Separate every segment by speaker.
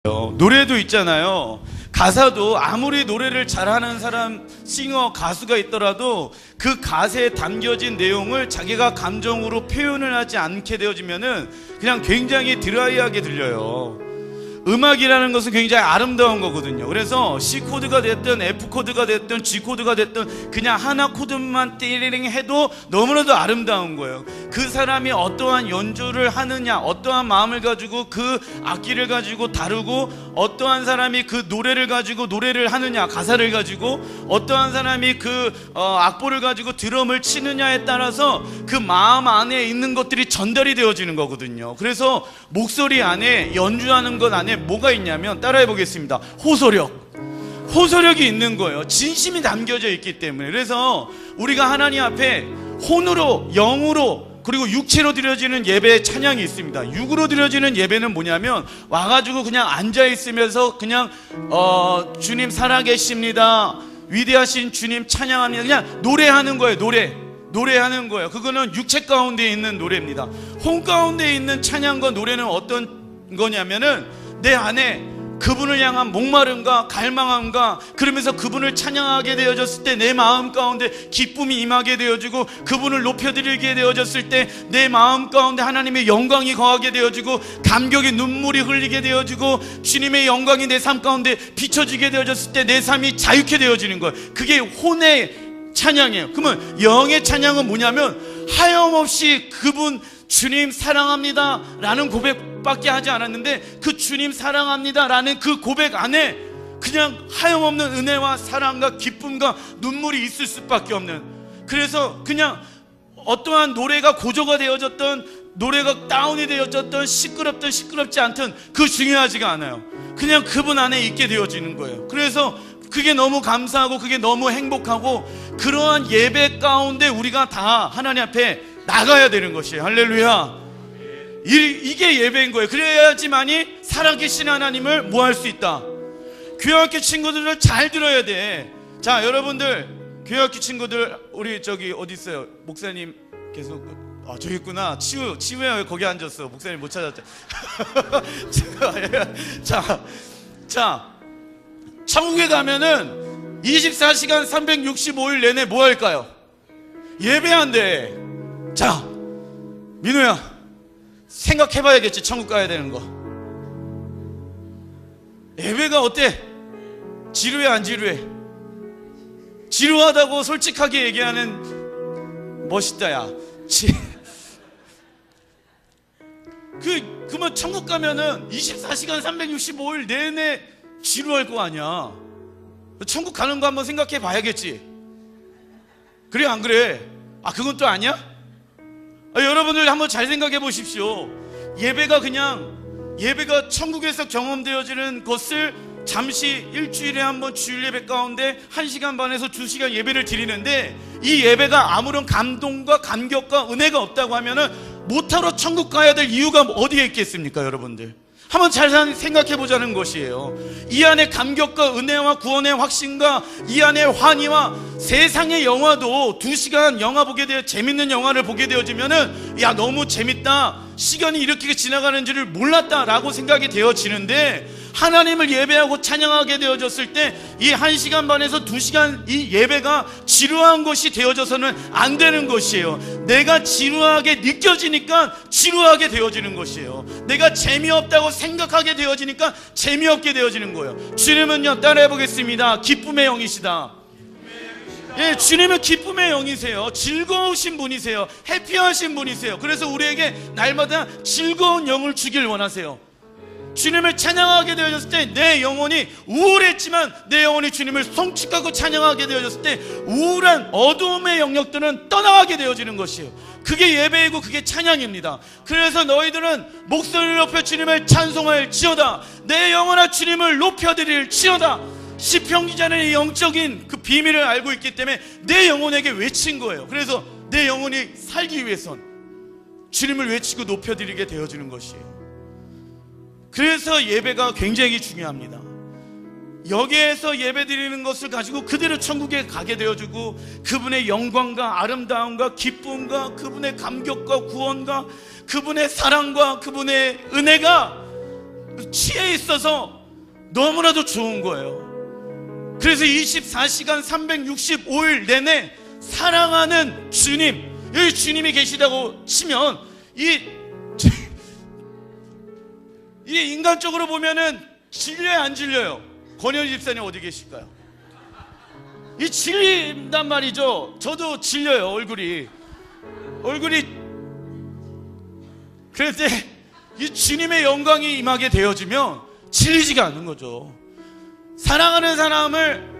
Speaker 1: 노래도 있잖아요. 가사도 아무리 노래를 잘하는 사람, 싱어, 가수가 있더라도 그 가사에 담겨진 내용을 자기가 감정으로 표현을 하지 않게 되어지면은 그냥 굉장히 드라이하게 들려요. 음악이라는 것은 굉장히 아름다운 거거든요. 그래서 C 코드가 됐든 F 코드가 됐든 G 코드가 됐든 그냥 하나 코드만 띠리링 해도 너무나도 아름다운 거예요. 그 사람이 어떠한 연주를 하느냐, 어떠한 마음을 가지고 그 악기를 가지고 다루고, 어떠한 사람이 그 노래를 가지고 노래를 하느냐, 가사를 가지고, 어떠한 사람이 그 악보를 가지고 드럼을 치느냐에 따라서 그 마음 안에 있는 것들이 전달이 되어지는 거거든요. 그래서 목소리 안에, 연주하는 것 안에 뭐가 있냐면, 따라해 보겠습니다. 호소력이 있는 거예요. 진심이 담겨져 있기 때문에. 그래서 우리가 하나님 앞에 혼으로, 영으로, 그리고 육체로 드려지는 예배의 찬양이 있습니다. 육으로 드려지는 예배는 뭐냐면, 와가지고 그냥 앉아있으면서 그냥 주님 살아계십니다, 위대하신 주님 찬양합니다, 그냥 노래하는 거예요. 노래하는 거예요. 그거는 육체 가운데 있는 노래입니다. 혼 가운데 있는 찬양과 노래는 어떤 거냐면은, 내 안에 그분을 향한 목마름과 갈망함과, 그러면서 그분을 찬양하게 되어졌을 때 내 마음 가운데 기쁨이 임하게 되어지고, 그분을 높여드리게 되어졌을 때 내 마음 가운데 하나님의 영광이 거하게 되어지고, 감격의 눈물이 흘리게 되어지고, 주님의 영광이 내 삶 가운데 비춰지게 되어졌을 때 내 삶이 자유케 되어지는 거예요. 그게 혼의 찬양이에요. 그러면 영의 찬양은 뭐냐면, 하염없이 그분 주님 사랑합니다 라는 고백밖에 하지 않았는데, 그 주님 사랑합니다 라는 그 고백 안에 그냥 하염없는 은혜와 사랑과 기쁨과 눈물이 있을 수밖에 없는, 그래서 그냥 어떠한 노래가 고조가 되어졌던, 노래가 다운이 되어졌던, 시끄럽든 시끄럽지 않든 그 중요하지가 않아요. 그냥 그분 안에 있게 되어지는 거예요. 그래서 그게 너무 감사하고 그게 너무 행복하고, 그러한 예배 가운데 우리가 다 하나님 앞에 나가야 되는 것이에요. 할렐루야. 이게 예배인 거예요. 그래야지만이 살아계신 하나님을 뭐 할 수 있다. 교회학교 친구들을 잘 들어야 돼. 자, 여러분들, 교회학교 친구들, 우리 저기 어디 있어요? 목사님 계속, 저기 있구나. 치우야 왜 거기 앉았어? 목사님 못 찾았죠. 자, 천국에 가면은 24시간 365일 내내 뭐 할까요? 예배한대. 자, 민우야, 생각해봐야겠지. 천국 가야 되는 거. 예배가 어때? 지루해 안 지루해? 지루하다고 솔직하게 얘기하는, 멋있다 야. 그러면 천국 가면은 24시간 365일 내내 지루할 거 아니야. 천국 가는 거 한번 생각해 봐야겠지. 그래 안 그래? 그건 또 아니야? 여러분들 한번 잘 생각해 보십시오. 예배가 천국에서 경험되어지는 것을 잠시 일주일에 한번 주일 예배 가운데 1시간 반에서 2시간 예배를 드리는데, 이 예배가 아무런 감동과 감격과 은혜가 없다고 하면은 못하러 천국 가야 될 이유가 어디에 있겠습니까? 여러분들 한번 잘 생각해 보자는 것이에요. 이 안에 감격과 은혜와 구원의 확신과 이 안에 환희와, 세상의 영화도 2시간 영화 보게 되어, 재밌는 영화를 보게 되어지면은, 야 너무 재밌다, 시간이 이렇게 지나가는 줄을 몰랐다 라고 생각이 되어지는데, 하나님을 예배하고 찬양하게 되어졌을 때 이 1시간 반에서 2시간 이 예배가 지루한 것이 되어져서는 안 되는 것이에요. 내가 지루하게 느껴지니까 지루하게 되어지는 것이에요. 내가 재미없다고 생각하게 되어지니까 재미없게 되어지는 거예요. 주님은요, 따라해 보겠습니다. 기쁨의 영이시다. 예, 주님은 기쁨의 영이세요. 즐거우신 분이세요. 해피하신 분이세요. 그래서 우리에게 날마다 즐거운 영을 주길 원하세요. 주님을 찬양하게 되어졌을 때 내 영혼이 우울했지만, 내 영혼이 주님을 송축하고 찬양하게 되어졌을 때 우울한 어두움의 영역들은 떠나가게 되어지는 것이에요. 그게 예배이고 그게 찬양입니다. 그래서 너희들은 목소리를 높여 주님을 찬송할지어다. 내 영혼아 주님을 높여드릴지어다. 시편 기자는 이 영적인 그 비밀을 알고 있기 때문에 내 영혼에게 외친 거예요. 그래서 내 영혼이 살기 위해선 주님을 외치고 높여드리게 되어지는 것이에요. 그래서 예배가 굉장히 중요합니다. 여기에서 예배 드리는 것을 가지고 그대로 천국에 가게 되어주고, 그분의 영광과 아름다움과 기쁨과 그분의 감격과 구원과 그분의 사랑과 그분의 은혜가 치에 있어서 너무나도 좋은 거예요. 그래서 24시간 365일 내내 사랑하는 주님, 여기 주님이 계시다고 치면 이 인간적으로 보면은 질려요, 안 질려요? 권현희 집사님 어디 계실까요? 이 질린단 말이죠. 저도 질려요, 얼굴이. 그런데 이 주님의 영광이 임하게 되어지면 질리지가 않는 거죠. 사랑하는 사람을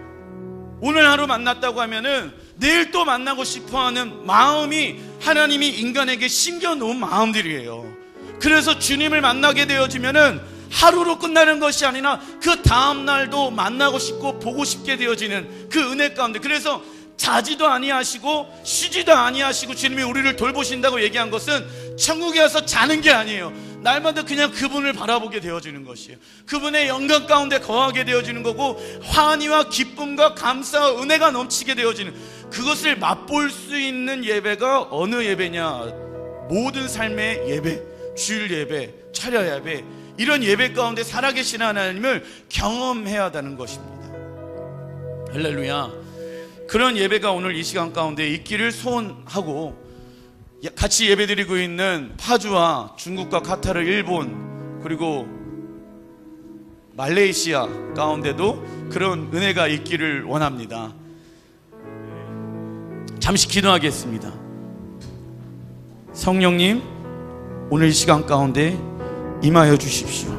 Speaker 1: 오늘 하루 만났다고 하면은 내일 또 만나고 싶어하는 마음이 하나님이 인간에게 심겨놓은 마음들이에요. 그래서 주님을 만나게 되어지면은 하루로 끝나는 것이 아니라 그 다음날도 만나고 싶고 보고 싶게 되어지는 그 은혜 가운데, 그래서 자지도 아니하시고 쉬지도 아니하시고 주님이 우리를 돌보신다고 얘기한 것은 천국에 와서 자는 게 아니에요. 날마다 그냥 그분을 바라보게 되어지는 것이에요. 그분의 영광 가운데 거하게 되어지는 거고, 환희와 기쁨과 감사와 은혜가 넘치게 되어지는, 그것을 맛볼 수 있는 예배가 어느 예배냐? 모든 삶의 예배, 주일 예배, 차례 예배, 이런 예배 가운데 살아계신 하나님을 경험해야 한다는 것입니다. 할렐루야. 그런 예배가 오늘 이 시간 가운데 있기를 소원하고, 같이 예배드리고 있는 파주와 중국과 카타르, 일본, 그리고 말레이시아 가운데도 그런 은혜가 있기를 원합니다. 잠시 기도하겠습니다. 성령님, 오늘 이 시간 가운데 임하여 주십시오.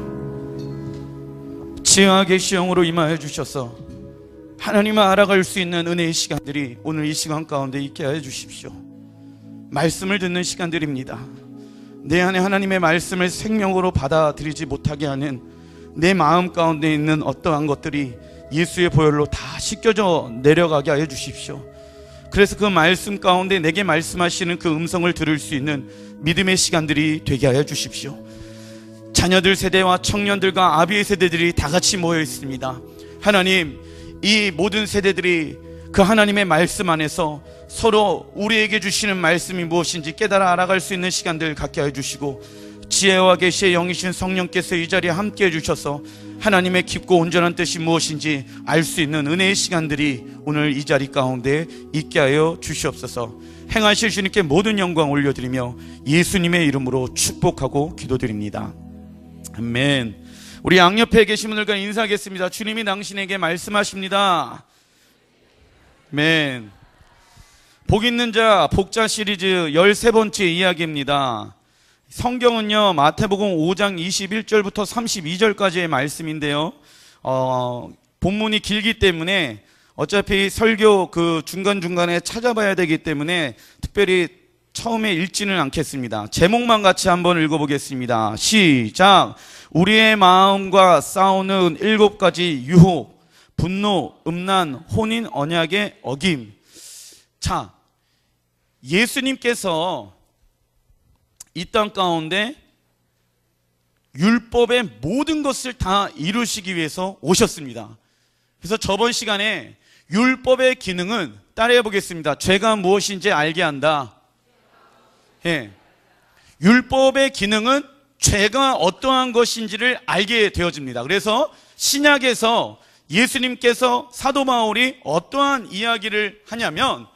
Speaker 1: 지혜와 계시 영으로 임하여 주셔서 하나님을 알아갈 수 있는 은혜의 시간들이 오늘 이 시간 가운데 있게 하여 주십시오. 말씀을 듣는 시간들입니다. 내 안에 하나님의 말씀을 생명으로 받아들이지 못하게 하는 내 마음 가운데 있는 어떠한 것들이 예수의 보혈로 다 씻겨져 내려가게 하여 주십시오. 그래서 그 말씀 가운데 내게 말씀하시는 그 음성을 들을 수 있는 믿음의 시간들이 되게 하여 주십시오. 자녀들 세대와 청년들과 아비의 세대들이 다 같이 모여 있습니다. 하나님, 이 모든 세대들이 그 하나님의 말씀 안에서 서로 우리에게 주시는 말씀이 무엇인지 깨달아 알아갈 수 있는 시간들 갖게 해주시고, 지혜와 계시의 영이신 성령께서 이 자리에 함께 해주셔서 하나님의 깊고 온전한 뜻이 무엇인지 알 수 있는 은혜의 시간들이 오늘 이 자리 가운데 있게 하여 주시옵소서. 행하실 주님께 모든 영광 올려드리며 예수님의 이름으로 축복하고 기도드립니다. 아멘. 우리 양옆에 계신 분들과 인사하겠습니다. 주님이 당신에게 말씀하십니다. 아멘. 복 있는 자 복자 시리즈 13번째 이야기입니다. 성경은요, 마태복음 5장 21절부터 32절까지의 말씀인데요, 본문이 길기 때문에 어차피 설교 그 중간중간에 찾아봐야 되기 때문에 특별히 처음에 읽지는 않겠습니다. 제목만 같이 한번 읽어보겠습니다. 시작. 우리의 마음과 싸우는 7가지 유혹, 분노, 음란, 혼인, 언약의 어김. 자, 예수님께서 이 땅 가운데 율법의 모든 것을 다 이루시기 위해서 오셨습니다. 그래서 저번 시간에 율법의 기능은 따라해 보겠습니다. 죄가 무엇인지 알게 한다. 예. 율법의 기능은 죄가 어떠한 것인지를 알게 되어집니다. 그래서 신약에서 예수님께서 사도 바울이 어떠한 이야기를 하냐면,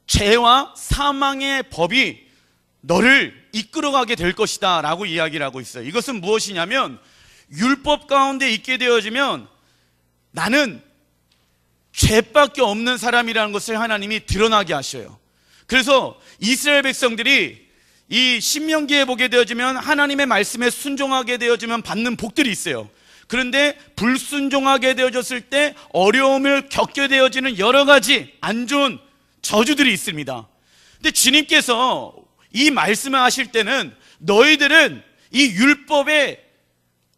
Speaker 1: 죄와 사망의 법이 너를 이끌어가게 될 것이다 라고 이야기를 하고 있어요. 이것은 무엇이냐면, 율법 가운데 있게 되어지면 나는 죄밖에 없는 사람이라는 것을 하나님이 드러나게 하셔요. 그래서 이스라엘 백성들이 이 신명기에 보게 되어지면 하나님의 말씀에 순종하게 되어지면 받는 복들이 있어요. 그런데 불순종하게 되어졌을 때 어려움을 겪게 되어지는 여러 가지 안 좋은 저주들이 있습니다. 근데 주님께서 이 말씀을 하실 때는 너희들은 이 율법의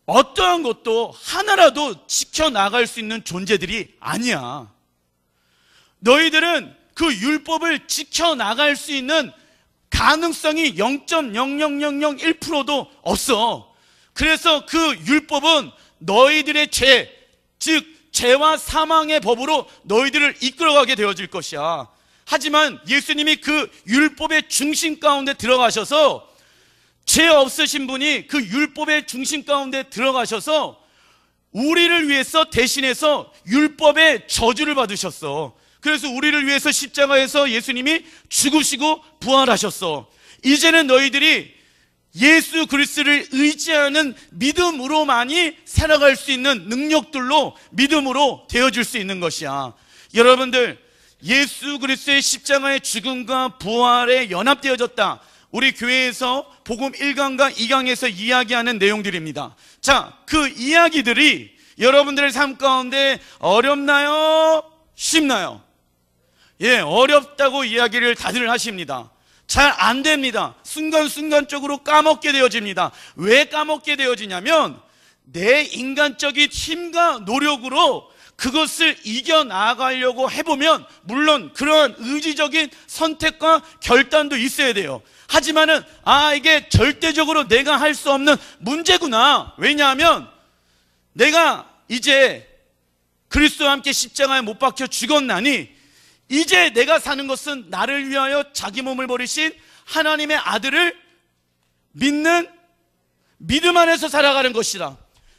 Speaker 1: 어떠한 것도 하나라도 지켜나갈 수 있는 존재들이 아니야. 너희들은 그 율법을 지켜나갈 수 있는 가능성이 0.00001%도 없어. 그래서 그 율법은 너희들의 죄, 즉 죄와 사망의 법으로 너희들을 이끌어가게 되어질 것이야. 하지만 예수님이 그 율법의 중심 가운데 들어가셔서 죄 없으신 분이 그 율법의 중심 가운데 들어가셔서 우리를 위해서 대신해서 율법의 저주를 받으셨어. 그래서 우리를 위해서 십자가에서 예수님이 죽으시고 부활하셨어. 이제는 너희들이 예수 그리스도를 의지하는 믿음으로만이 살아갈 수 있는 능력들로 믿음으로 되어질 수 있는 것이야. 여러분들, 예수 그리스도의 십자가의 죽음과 부활에 연합되어졌다. 우리 교회에서 복음 1강과 2강에서 이야기하는 내용들입니다. 자, 그 이야기들이 여러분들의 삶 가운데 어렵나요? 쉽나요? 예, 어렵다고 이야기를 다들 하십니다. 잘 안 됩니다. 순간순간적으로 까먹게 되어집니다. 왜 까먹게 되어지냐면 내 인간적인 힘과 노력으로 그것을 이겨나가려고 해보면 물론 그러한 의지적인 선택과 결단도 있어야 돼요. 하지만은 이게 절대적으로 내가 할 수 없는 문제구나. 왜냐하면 내가 이제 그리스도와 함께 십자가에 못 박혀 죽었나니 이제 내가 사는 것은 나를 위하여 자기 몸을 버리신 하나님의 아들을 믿는 믿음 안에서 살아가는 것이다.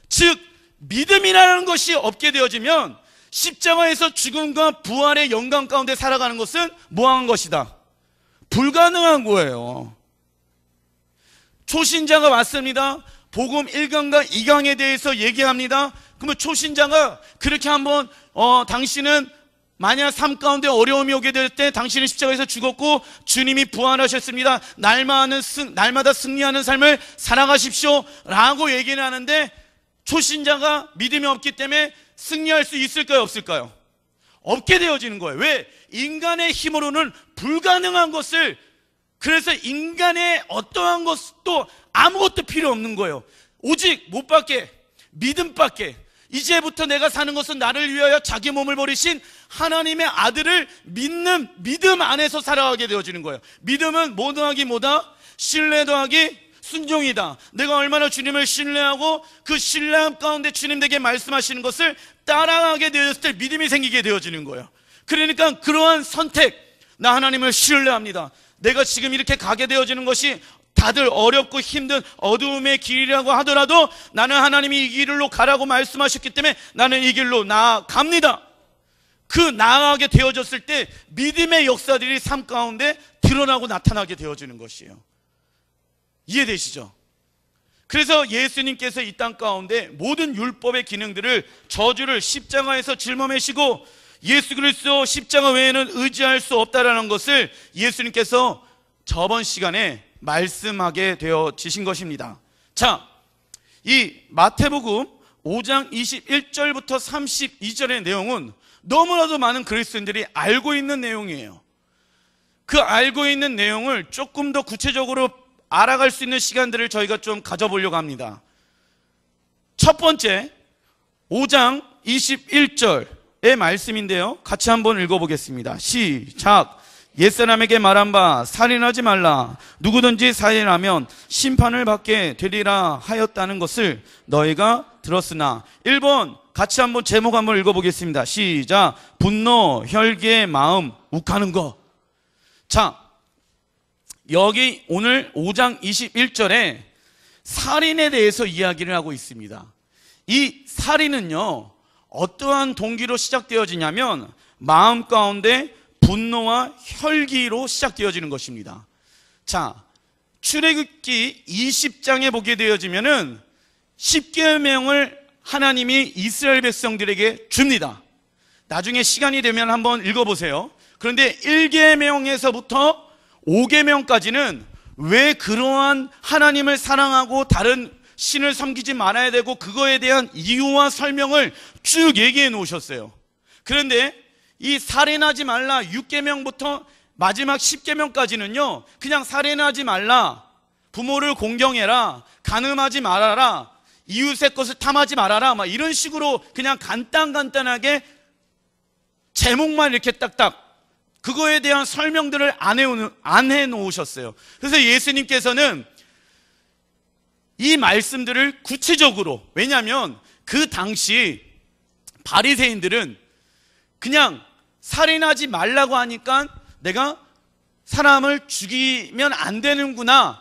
Speaker 1: 즉 믿음이라는 것이 없게 되어지면 십자가에서 죽음과 부활의 영광 가운데 살아가는 것은 뭐한 것이다? 불가능한 거예요. 초신자가 왔습니다. 복음 1강과 2강에 대해서 얘기합니다. 그러면 초신자가 그렇게 한번 당신은 만약 삶 가운데 어려움이 오게 될 때 당신은 십자가에서 죽었고 주님이 부활하셨습니다. 날마다 승리하는 삶을 살아가십시오 라고 얘기를 하는데 초신자가 믿음이 없기 때문에 승리할 수 있을까요? 없을까요? 없게 되어지는 거예요. 왜? 인간의 힘으로는 불가능한 것을, 그래서 인간의 어떠한 것도 아무것도 필요 없는 거예요. 오직 못밖에 믿음밖에. 이제부터 내가 사는 것은 나를 위하여 자기 몸을 버리신 하나님의 아들을 믿는 믿음 안에서 살아가게 되어지는 거예요. 믿음은 뭐 더하기 뭐다? 신뢰 더하기 순종이다. 내가 얼마나 주님을 신뢰하고 그 신뢰함 가운데 주님 내게 말씀하시는 것을 따라가게 되었을 때 믿음이 생기게 되어지는 거예요. 그러니까 그러한 선택, 나 하나님을 신뢰합니다. 내가 지금 이렇게 가게 되어지는 것이 다들 어렵고 힘든 어두움의 길이라고 하더라도 나는 하나님이 이 길로 가라고 말씀하셨기 때문에 나는 이 길로 나아갑니다. 그 나아가게 되어졌을 때 믿음의 역사들이 삶 가운데 드러나고 나타나게 되어지는 것이에요. 이해되시죠? 그래서 예수님께서 이 땅 가운데 모든 율법의 기능들을 저주를 십자가에서 짊어매시고 예수 그리스도 십자가 외에는 의지할 수 없다라는 것을 예수님께서 저번 시간에 말씀하게 되어지신 것입니다. 자, 이 마태복음 5장 21절부터 32절의 내용은 너무나도 많은 그리스도인들이 알고 있는 내용이에요. 그 알고 있는 내용을 조금 더 구체적으로 알아갈 수 있는 시간들을 저희가 좀 가져보려고 합니다. 첫 번째 5장 21절의 말씀인데요, 같이 한번 읽어보겠습니다. 시작. 옛사람에게 말한 바 살인하지 말라. 누구든지 살인하면 심판을 받게 되리라 하였다는 것을 너희가 들었으나. 1번 같이 한번 제목 한번 읽어보겠습니다. 시작. 분노, 혈기의 마음, 욱하는 것. 자, 여기 오늘 5장 21절에 살인에 대해서 이야기를 하고 있습니다. 이 살인은요, 어떠한 동기로 시작되어지냐면 마음 가운데 분노와 혈기로 시작되어지는 것입니다. 자, 출애굽기 20장에 보게 되어지면은 10계명을 하나님이 이스라엘 백성들에게 줍니다. 나중에 시간이 되면 한번 읽어보세요. 그런데 1계명에서부터 5계명까지는 왜 그러한 하나님을 사랑하고 다른 신을 섬기지 말아야 되고 그거에 대한 이유와 설명을 쭉 얘기해 놓으셨어요. 그런데 이 살인하지 말라 6계명부터 마지막 10계명까지는요 그냥 살인하지 말라, 부모를 공경해라, 간음하지 말아라, 이웃의 것을 탐하지 말아라, 막 이런 식으로 그냥 간단하게 제목만 이렇게 딱딱 그거에 대한 설명들을 안 해놓으셨어요. 그래서 예수님께서는 이 말씀들을 구체적으로, 왜냐하면 그 당시 바리새인들은 그냥 살인하지 말라고 하니까 내가 사람을 죽이면 안 되는구나,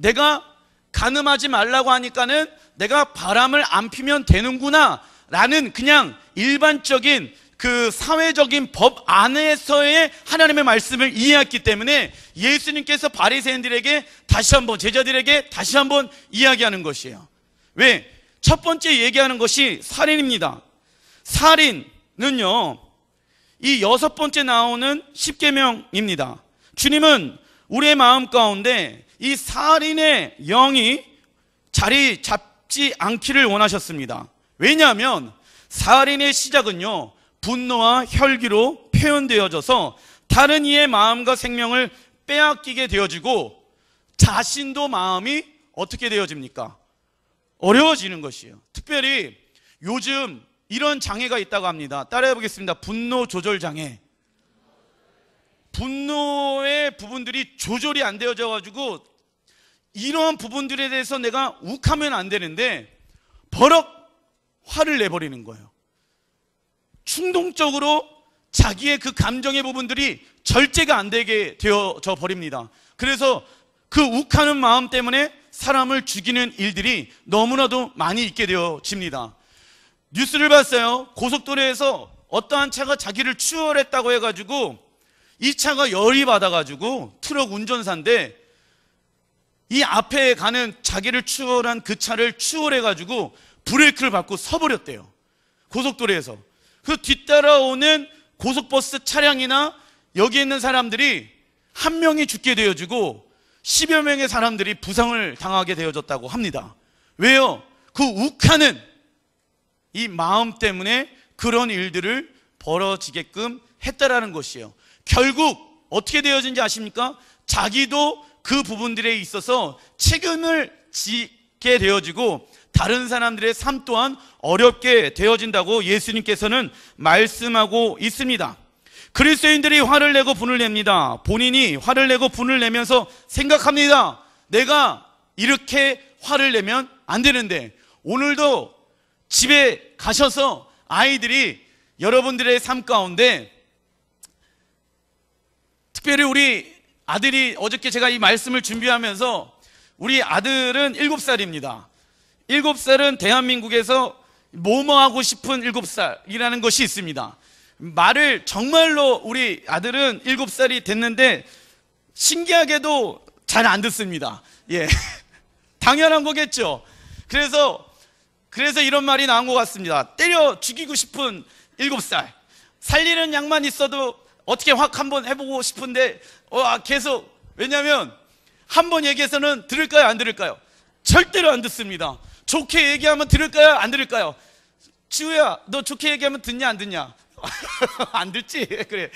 Speaker 1: 내가 간음하지 말라고 하니까는 내가 바람을 안 피면 되는구나 라는 그냥 일반적인 그 사회적인 법 안에서의 하나님의 말씀을 이해했기 때문에 예수님께서 바리새인들에게 다시 한번, 제자들에게 다시 한번 이야기하는 것이에요. 왜? 첫 번째 얘기하는 것이 살인입니다. 살인은요, 이 6번째 나오는 십계명입니다. 주님은 우리의 마음 가운데 이 살인의 영이 자리 잡지 않기를 원하셨습니다. 왜냐하면 살인의 시작은요, 분노와 혈기로 표현되어져서 다른 이의 마음과 생명을 빼앗기게 되어지고 자신도 마음이 어떻게 되어집니까? 어려워지는 것이에요. 특별히 요즘 이런 장애가 있다고 합니다. 따라해 보겠습니다. 분노 조절 장애. 분노의 부분들이 조절이 안 되어져 가지고 이러한 부분들에 대해서 내가 욱하면 안 되는데 버럭 화를 내버리는 거예요. 충동적으로 자기의 그 감정의 부분들이 절제가 안 되게 되어져 버립니다. 그래서 그 욱하는 마음 때문에 사람을 죽이는 일들이 너무나도 많이 있게 되어집니다. 뉴스를 봤어요. 고속도로에서 어떠한 차가 자기를 추월했다고 해가지고 이 차가 열이 받아가지고 트럭 운전사인데 이 앞에 가는 자기를 추월한 그 차를 추월해가지고 브레이크를 밟고 서버렸대요. 고속도로에서. 그 뒤따라오는 고속버스 차량이나 여기 있는 사람들이 한 명이 죽게 되어지고 10여 명의 사람들이 부상을 당하게 되어졌다고 합니다. 왜요? 그 욱하는 이 마음 때문에 그런 일들을 벌어지게끔 했다라는 것이에요. 결국 어떻게 되어진지 아십니까? 자기도 그 부분들에 있어서 책임을 지게 되어지고 다른 사람들의 삶 또한 어렵게 되어진다고 예수님께서는 말씀하고 있습니다. 그리스도인들이 화를 내고 분을 냅니다. 본인이 화를 내고 분을 내면서 생각합니다. 내가 이렇게 화를 내면 안 되는데, 오늘도 집에 가셔서 아이들이 여러분들의 삶 가운데, 특별히 우리 아들이, 어저께 제가 이 말씀을 준비하면서 우리 아들은 7살입니다. 7살은 대한민국에서 뭐뭐 하고 싶은 7살이라는 것이 있습니다. 말을 정말로 우리 아들은 7살이 됐는데 신기하게도 잘 안 듣습니다. 예. 당연한 거겠죠. 그래서 이런 말이 나온 것 같습니다. 때려 죽이고 싶은 7살. 살리는 양만 있어도 어떻게 확 한번 해보고 싶은데 계속, 왜냐하면 한번 얘기해서는 들을까요 안 들을까요? 절대로 안 듣습니다. 좋게 얘기하면 들을까요 안 들을까요? 지우야, 너 좋게 얘기하면 듣냐 안 듣냐? 안 듣지? 그래,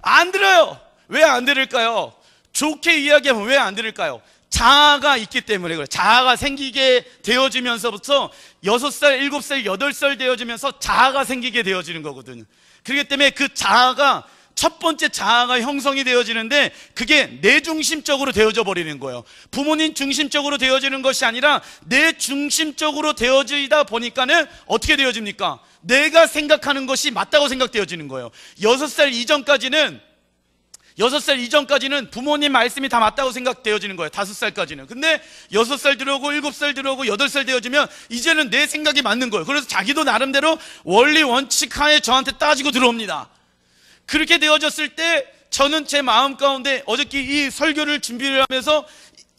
Speaker 1: 안 들어요. 왜 안 들을까요? 좋게 이야기하면 왜 안 들을까요? 자아가 있기 때문에 그래. 자아가 생기게 되어지면서부터 6살, 7살, 8살 되어지면서 자아가 생기게 되어지는 거거든요. 그렇기 때문에 그 자아가, 첫 번째 자아가 형성이 되어지는데 그게 내 중심적으로 되어져 버리는 거예요. 부모님 중심적으로 되어지는 것이 아니라 내 중심적으로 되어지다 보니까는 어떻게 되어집니까? 내가 생각하는 것이 맞다고 생각되어지는 거예요. 6살 이전까지는 부모님 말씀이 다 맞다고 생각되어지는 거예요. 5살까지는. 근데 6살 들어오고 7살 들어오고 8살 되어지면 이제는 내 생각이 맞는 거예요. 그래서 자기도 나름대로 원리 원칙 하에 저한테 따지고 들어옵니다. 그렇게 되어졌을 때 저는 제 마음 가운데 어저께 이 설교를 준비를 하면서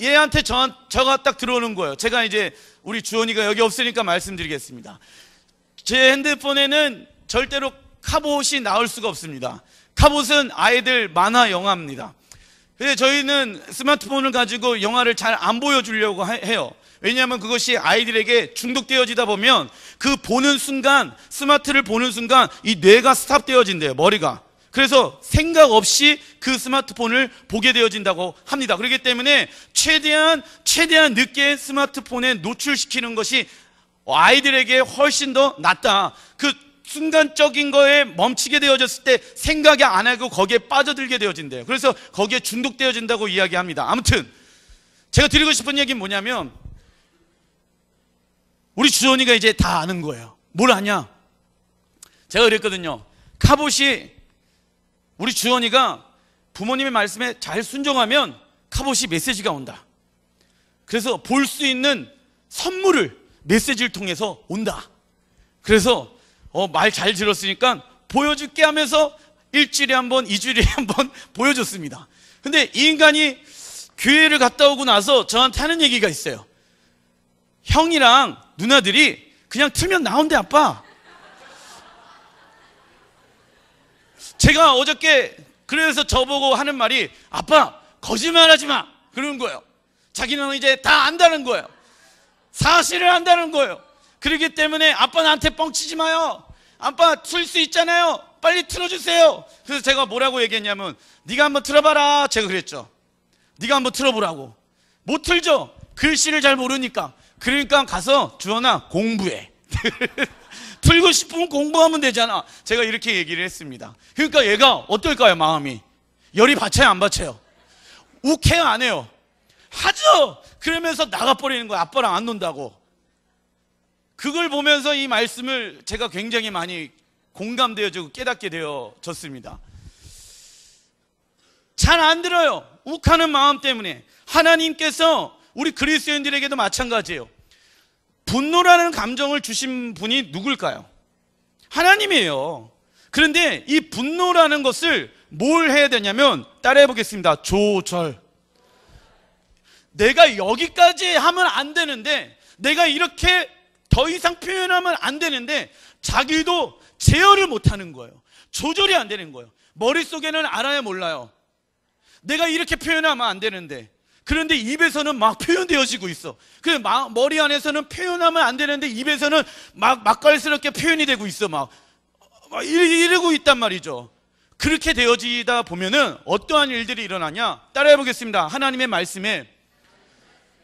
Speaker 1: 얘한테 저가 딱 들어오는 거예요. 제가 이제 우리 주원이가 여기 없으니까 말씀드리겠습니다. 제 핸드폰에는 절대로 카봇이 나올 수가 없습니다. 카봇은 아이들 만화 영화입니다. 근데 저희는 스마트폰을 가지고 영화를 잘 안 보여주려고 해요. 왜냐하면 그것이 아이들에게 중독되어지다 보면 그 보는 순간, 스마트를 보는 순간 이 뇌가 스탑되어진대요, 머리가. 그래서 생각 없이 그 스마트폰을 보게 되어진다고 합니다. 그렇기 때문에 최대한 늦게 스마트폰에 노출시키는 것이 아이들에게 훨씬 더 낫다. 그 순간적인 거에 멈추게 되어졌을 때 생각이 안 하고 거기에 빠져들게 되어진대요. 그래서 거기에 중독되어진다고 이야기합니다. 아무튼 제가 드리고 싶은 얘기는 뭐냐면, 우리 주원이가 이제 다 아는 거예요. 뭘 아냐? 제가 그랬거든요. 카봇이, 우리 주원이가 부모님의 말씀에 잘 순종하면 카봇이 메시지가 온다. 그래서 볼 수 있는 선물을 메시지를 통해서 온다. 그래서 말 잘 들었으니까 보여줄게 하면서 일주일에 한 번, 2주일에 한 번 보여줬습니다. 근데 이 인간이 교회를 갔다 오고 나서 저한테 하는 얘기가 있어요. 형이랑 누나들이 그냥 틀면 나온대, 아빠. 제가 어저께 그래서 저보고 하는 말이, 아빠 거짓말하지 마, 그러는 거예요. 자기는 이제 다 안다는 거예요. 사실을 안다는 거예요. 그렇기 때문에 아빠 나한테 뻥치지 마요. 아빠 틀 수 있잖아요. 빨리 틀어주세요. 그래서 제가 뭐라고 얘기했냐면, 네가 한번 틀어봐라, 제가 그랬죠. 네가 한번 틀어보라고. 못 틀죠. 글씨를 잘 모르니까. 그러니까 가서 주원아 공부해. 틀고 싶으면 공부하면 되잖아. 제가 이렇게 얘기를 했습니다. 그러니까 얘가 어떨까요, 마음이? 열이 받쳐요, 안 받쳐요? 욱해요, 안 해요? 하죠. 그러면서 나가버리는 거야. 아빠랑 안 논다고. 그걸 보면서 이 말씀을 제가 굉장히 많이 공감되어지고 깨닫게 되어졌습니다. 잘 안 들어요. 욱하는 마음 때문에. 하나님께서 우리 그리스도인들에게도 마찬가지예요. 분노라는 감정을 주신 분이 누굴까요? 하나님이에요. 그런데 이 분노라는 것을 뭘 해야 되냐면, 따라해 보겠습니다. 조절. 내가 여기까지 하면 안 되는데, 내가 이렇게 더 이상 표현하면 안 되는데, 자기도 제어를 못하는 거예요. 조절이 안 되는 거예요. 머릿속에는 알아야 몰라요. 내가 이렇게 표현하면 안 되는데, 그런데 입에서는 막 표현되어지고 있어. 머리 안에서는 표현하면 안 되는데 입에서는 막 맛깔스럽게 표현이 되고 있어. 막 이러고 있단 말이죠. 그렇게 되어지다 보면은 어떠한 일들이 일어나냐? 따라해 보겠습니다. 하나님의 말씀에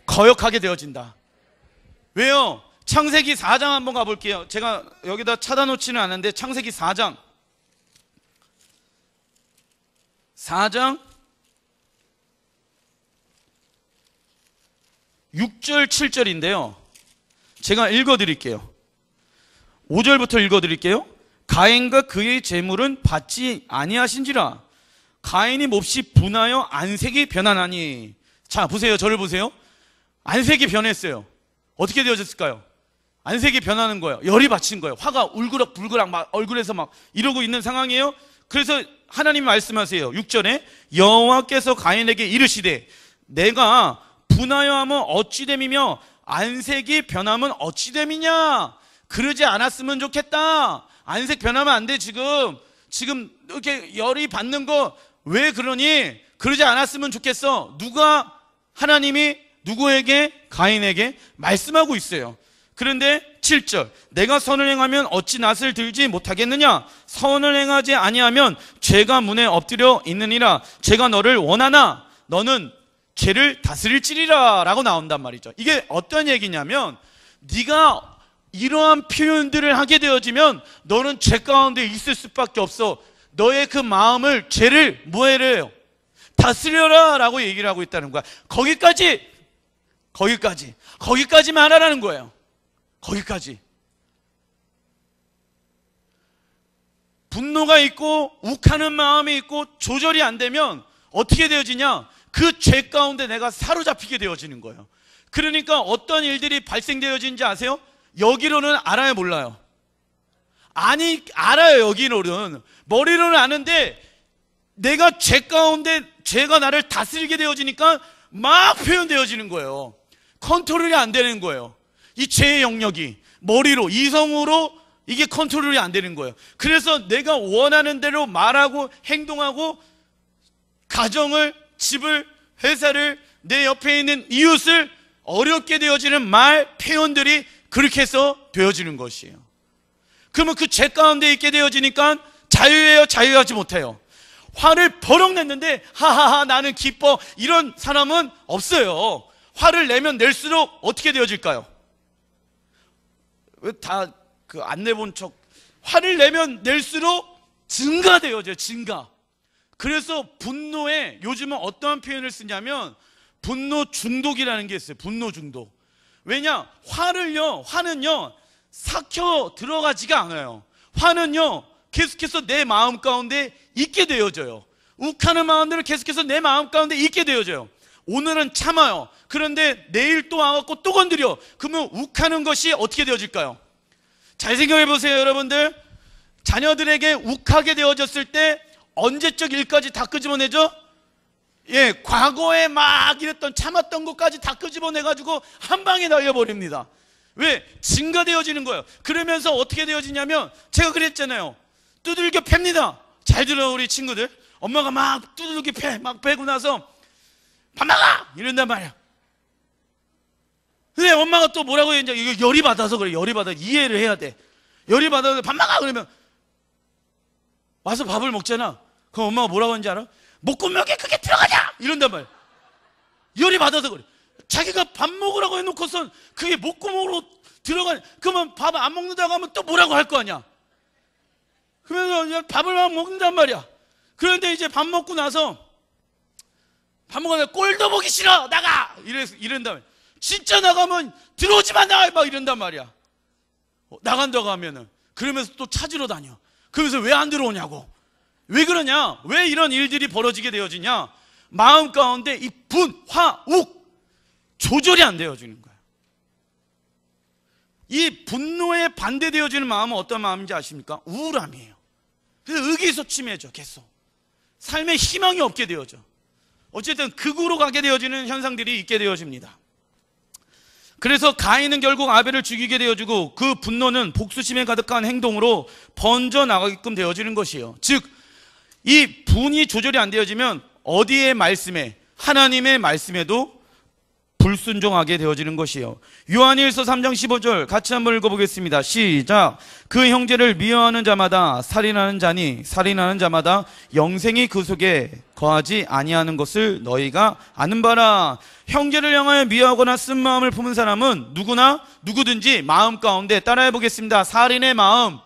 Speaker 1: 거역하게 되어진다. 왜요? 창세기 4장 한번 가볼게요. 제가 여기다 찾아놓지는 않은데, 창세기 4장 6절 7절인데요 제가 읽어드릴게요. 5절부터 읽어드릴게요. 가인과 그의 재물은 받지 아니하신지라. 가인이 몹시 분하여 안색이 변하나니. 자, 보세요. 저를 보세요. 안색이 변했어요. 어떻게 되어졌을까요? 안색이 변하는 거예요. 열이 받친 거예요. 화가 울그락불그락 막 얼굴에서 막 이러고 있는 상황이에요. 그래서 하나님 말씀하세요. 6절에 여호와께서 가인에게 이르시되 내가 분하여 하면 어찌됨이며 안색이 변하면 어찌됨이냐. 그러지 않았으면 좋겠다. 안색 변하면 안 돼. 지금 이렇게 열이 받는 거 왜 그러니? 그러지 않았으면 좋겠어. 하나님이 누구에게? 가인에게 말씀하고 있어요. 그런데 7절 내가 선을 행하면 어찌 낯을 들지 못하겠느냐. 선을 행하지 아니하면 죄가 문에 엎드려 있느니라. 제가 너를 원하나 너는 죄를 다스릴지리라 라고 나온단 말이죠. 이게 어떤 얘기냐면, 네가 이러한 표현들을 하게 되어지면 너는 죄 가운데 있을 수밖에 없어. 너의 그 마음을, 죄를 뭐해래요? 다스려라 라고 얘기를 하고 있다는 거야. 거기까지만 하라는 거예요. 거기까지. 분노가 있고 욱하는 마음이 있고 조절이 안 되면 어떻게 되어지냐? 그 죄 가운데 내가 사로잡히게 되어지는 거예요. 그러니까 어떤 일들이 발생되어지는지 아세요? 여기로는 알아요, 몰라요? 아니, 알아요. 여기로는 머리로는 아는데 내가 죄 가운데 죄가 나를 다스리게 되어지니까 막 표현되어지는 거예요. 컨트롤이 안 되는 거예요. 이 죄의 영역이 머리로, 이성으로 이게 컨트롤이 안 되는 거예요. 그래서 내가 원하는 대로 말하고 행동하고 가정을, 집을, 회사를, 내 옆에 있는 이웃을 어렵게 되어지는 말, 표현들이 그렇게 해서 되어지는 것이에요. 그러면 그 죄 가운데 있게 되어지니까 자유해요? 자유하지 못해요? 화를 버럭 냈는데 하하하 나는 기뻐, 이런 사람은 없어요. 화를 내면 낼수록 어떻게 되어질까요? 왜 다 안 내본 척. 화를 내면 낼수록 증가되어져요. 증가. 그래서 분노에 요즘은 어떠한 표현을 쓰냐면 분노 중독이라는 게 있어요. 분노 중독. 왜냐? 화는요 삭혀 들어가지가 않아요. 화는요 계속해서 내 마음 가운데 있게 되어져요. 욱하는 마음들을 계속해서 내 마음 가운데 있게 되어져요. 오늘은 참아요. 그런데 내일 또 와갖고 또 건드려. 그러면 욱하는 것이 어떻게 되어질까요? 잘 생각해 보세요, 여러분들. 자녀들에게 욱하게 되어졌을 때 언제적 일까지 다 끄집어내죠? 예, 과거에 막 이랬던 참았던 것까지 다 끄집어내가지고 한 방에 날려버립니다. 왜? 증가되어지는 거예요. 그러면서 어떻게 되어지냐면, 제가 그랬잖아요. 두들겨 팹니다. 잘 들어, 우리 친구들. 엄마가 막 두들겨 패, 막 패고 나서 밥 먹어! 이런단 말이야. 근데 엄마가 또 뭐라고 했냐? 이거 열이 받아서 그래. 열이 받아. 이해를 해야 돼. 열이 받아서 밥 먹어! 그러면 와서 밥을 먹잖아. 그럼 엄마가 뭐라고 하는지 알아? 목구멍에 그게 들어가냐! 이런단 말이야. 열이 받아서 그래. 자기가 밥 먹으라고 해놓고선 그게 목구멍으로 들어가냐. 그러면 밥 안 먹는다고 하면 또 뭐라고 할 거 아니야. 그러면서 밥을 막 먹는단 말이야. 그런데 이제 밥 먹고 나서 밥 먹으면 꼴도 보기 싫어! 나가! 이런단 말이야. 진짜 나가면 들어오지마 나가! 막 이런단 말이야. 나간다고 하면은. 그러면서 또 찾으러 다녀. 그러면서 왜 안 들어오냐고. 왜 그러냐? 왜 이런 일들이 벌어지게 되어지냐? 마음 가운데 이 분, 화, 욱 조절이 안 되어지는 거야. 이 분노에 반대되어지는 마음은 어떤 마음인지 아십니까? 우울함이에요. 그래서 의기소침해져. 계속 삶에 희망이 없게 되어져. 어쨌든 극으로 가게 되어지는 현상들이 있게 되어집니다. 그래서 가인은 결국 아벨을 죽이게 되어지고, 그 분노는 복수심에 가득한 행동으로 번져나가게끔 되어지는 것이에요. 즉, 이 분이 조절이 안 되어지면 어디의 말씀에, 하나님의 말씀에도 불순종하게 되어지는 것이에요. 요한일서 3장 15절 같이 한번 읽어보겠습니다. 시작. 그 형제를 미워하는 자마다 살인하는 자니 살인하는 자마다 영생이 그 속에 거하지 아니하는 것을 너희가 아는 바라. 형제를 향하여 미워하거나 쓴 마음을 품은 사람은 누구든지 마음 가운데, 따라해 보겠습니다. 살인의 마음.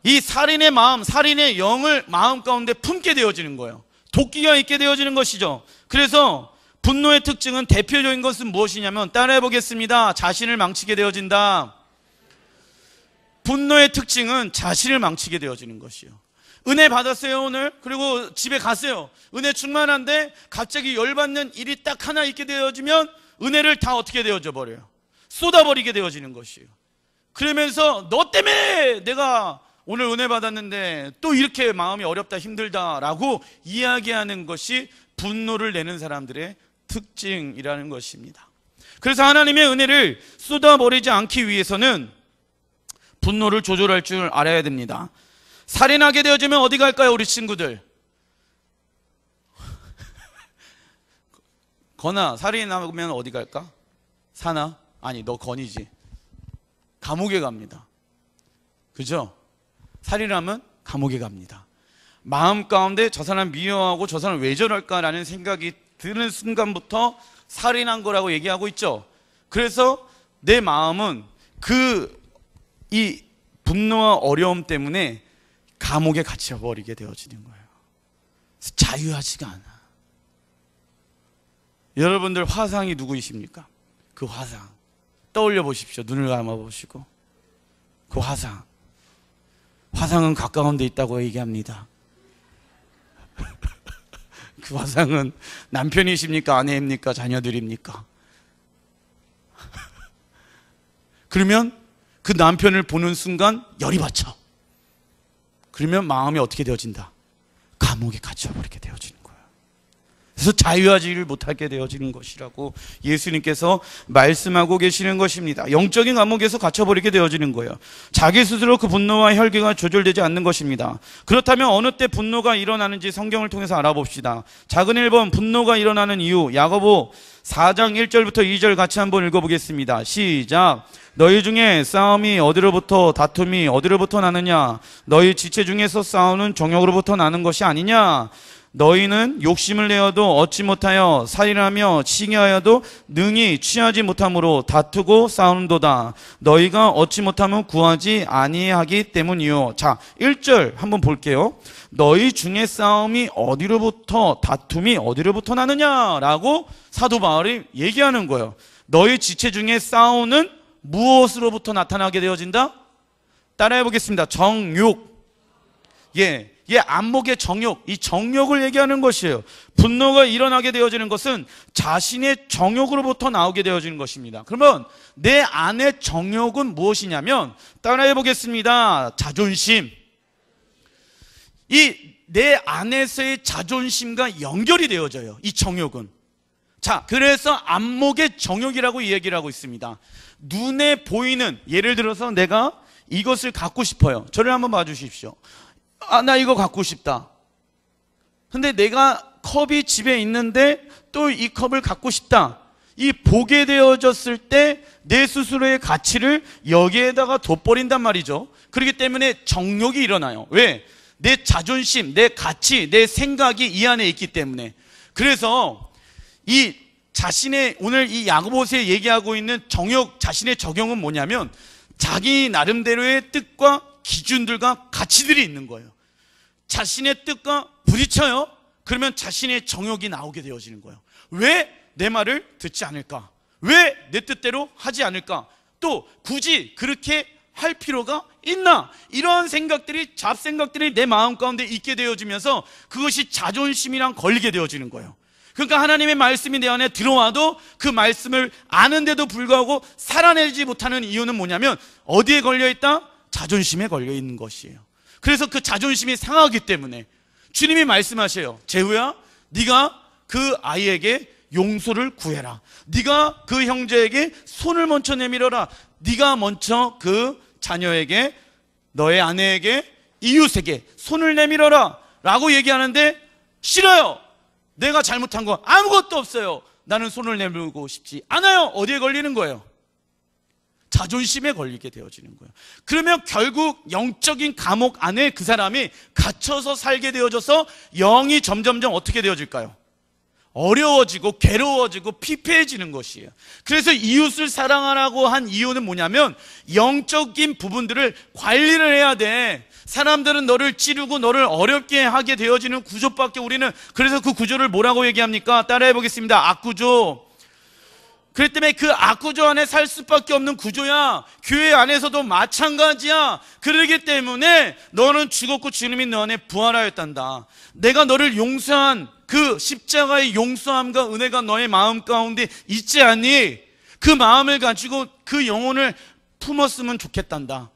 Speaker 1: 이 살인의 마음, 살인의 영을 마음 가운데 품게 되어지는 거예요. 도끼가 있게 되어지는 것이죠. 그래서 분노의 특징은, 대표적인 것은 무엇이냐면, 따라해 보겠습니다. 자신을 망치게 되어진다. 분노의 특징은 자신을 망치게 되어지는 것이요. 은혜 받았어요, 오늘. 그리고 집에 갔어요. 은혜 충만한데 갑자기 열받는 일이 딱 하나 있게 되어지면 은혜를 다 어떻게 되어져 버려요? 쏟아버리게 되어지는 것이에요. 그러면서 너 때문에 내가 오늘 은혜 받았는데 또 이렇게 마음이 어렵다, 힘들다라고 이야기하는 것이 분노를 내는 사람들의 특징이라는 것입니다. 그래서 하나님의 은혜를 쏟아버리지 않기 위해서는 분노를 조절할 줄 알아야 됩니다. 살인하게 되어지면 어디 갈까요, 우리 친구들? 건아, 살인하면 어디 갈까? 사나? 아니, 너 건이지. 감옥에 갑니다. 그죠? 살인하면 감옥에 갑니다. 마음 가운데 저 사람 미워하고 저 사람 왜 저럴까라는 생각이 드는 순간부터 살인한 거라고 얘기하고 있죠. 그래서 내 마음은 이 분노와 어려움 때문에 감옥에 갇혀버리게 되어지는 거예요. 자유하지가 않아. 여러분들 화상이 누구이십니까? 그 화상 떠올려 보십시오. 눈을 감아 보시고. 그 화상은 가까운 데 있다고 얘기합니다. 그 화상은 남편이십니까? 아내입니까? 자녀들입니까? 그러면 그 남편을 보는 순간 열이 받쳐. 그러면 마음이 어떻게 되어진다? 감옥에 갇혀버리게 되어지는 거예요. 그래서 자유하지를 못하게 되어지는 것이라고 예수님께서 말씀하고 계시는 것입니다. 영적인 감옥에서 갇혀버리게 되어지는 거예요. 자기 스스로 그 분노와 혈기가 조절되지 않는 것입니다. 그렇다면 어느 때 분노가 일어나는지 성경을 통해서 알아봅시다. 작은 1번, 분노가 일어나는 이유. 야고보 4장 1절부터 2절 같이 한번 읽어보겠습니다. 시작. 너희 중에 싸움이 어디로부터, 다툼이 어디로부터 나느냐? 너희 지체 중에서 싸우는 정욕으로부터 나는 것이 아니냐? 너희는 욕심을 내어도 얻지 못하여, 살인하며 칭의하여도 능히 취하지 못함으로 다투고 싸우는도다. 너희가 얻지 못하면 구하지 아니하기 때문이요. 자, 1절 한번 볼게요. 너희 중에 싸움이 어디로부터, 다툼이 어디로부터 나느냐라고 사도 바울이 얘기하는 거예요. 너희 지체 중에 싸우는 무엇으로부터 나타나게 되어진다? 따라해 보겠습니다. 정욕. 안목의 정욕, 이 정욕을 얘기하는 것이에요. 분노가 일어나게 되어지는 것은 자신의 정욕으로부터 나오게 되어지는 것입니다. 그러면 내 안의 정욕은 무엇이냐면, 따라해 보겠습니다. 자존심. 이 내 안에서의 자존심과 연결이 되어져요, 이 정욕은. 자, 그래서 안목의 정욕이라고 얘기를 하고 있습니다. 눈에 보이는, 예를 들어서 내가 이것을 갖고 싶어요. 저를 한번 봐주십시오. 나 이거 갖고 싶다. 근데 내가 컵이 집에 있는데 또 이 컵을 갖고 싶다. 이 보게 되어졌을 때 내 스스로의 가치를 여기에다가 둬버린단 말이죠. 그렇기 때문에 정욕이 일어나요. 왜? 내 자존심, 내 가치, 내 생각이 이 안에 있기 때문에. 그래서 이 자신의, 오늘 이 야고보서에 얘기하고 있는 정욕, 자신의 적용은 뭐냐면 자기 나름대로의 뜻과 기준들과 가치들이 있는 거예요. 자신의 뜻과 부딪혀요. 그러면 자신의 정욕이 나오게 되어지는 거예요. 왜 내 말을 듣지 않을까? 왜 내 뜻대로 하지 않을까? 또 굳이 그렇게 할 필요가 있나? 이런 생각들이, 잡생각들이 내 마음 가운데 있게 되어지면서 그것이 자존심이랑 걸리게 되어지는 거예요. 그러니까 하나님의 말씀이 내 안에 들어와도 그 말씀을 아는데도 불구하고 살아내지 못하는 이유는 뭐냐면 어디에 걸려있다? 자존심에 걸려있는 것이에요. 그래서 그 자존심이 상하기 때문에 주님이 말씀하셔요. 재후야, 네가 그 아이에게 용서를 구해라. 네가 그 형제에게 손을 먼저 내밀어라. 네가 먼저 그 자녀에게, 너의 아내에게, 이웃에게 손을 내밀어라 라고 얘기하는데 싫어요. 내가 잘못한 거 아무것도 없어요. 나는 손을 내밀고 싶지 않아요. 어디에 걸리는 거예요? 자존심에 걸리게 되어지는 거예요. 그러면 결국 영적인 감옥 안에 그 사람이 갇혀서 살게 되어져서 영이 점점점 어떻게 되어질까요? 어려워지고 괴로워지고 피폐해지는 것이에요. 그래서 이웃을 사랑하라고 한 이유는 뭐냐면 영적인 부분들을 관리를 해야 돼. 사람들은 너를 찌르고 너를 어렵게 하게 되어지는 구조밖에 우리는, 그래서 그 구조를 뭐라고 얘기합니까? 따라해 보겠습니다. 악구조. 그렇기 때문에 그 악구조 안에 살 수밖에 없는 구조야. 교회 안에서도 마찬가지야. 그러기 때문에 너는 죽었고 주님이 너 안에 부활하였단다. 내가 너를 용서한 그 십자가의 용서함과 은혜가 너의 마음 가운데 있지 않니? 그 마음을 가지고 그 영혼을 품었으면 좋겠단다.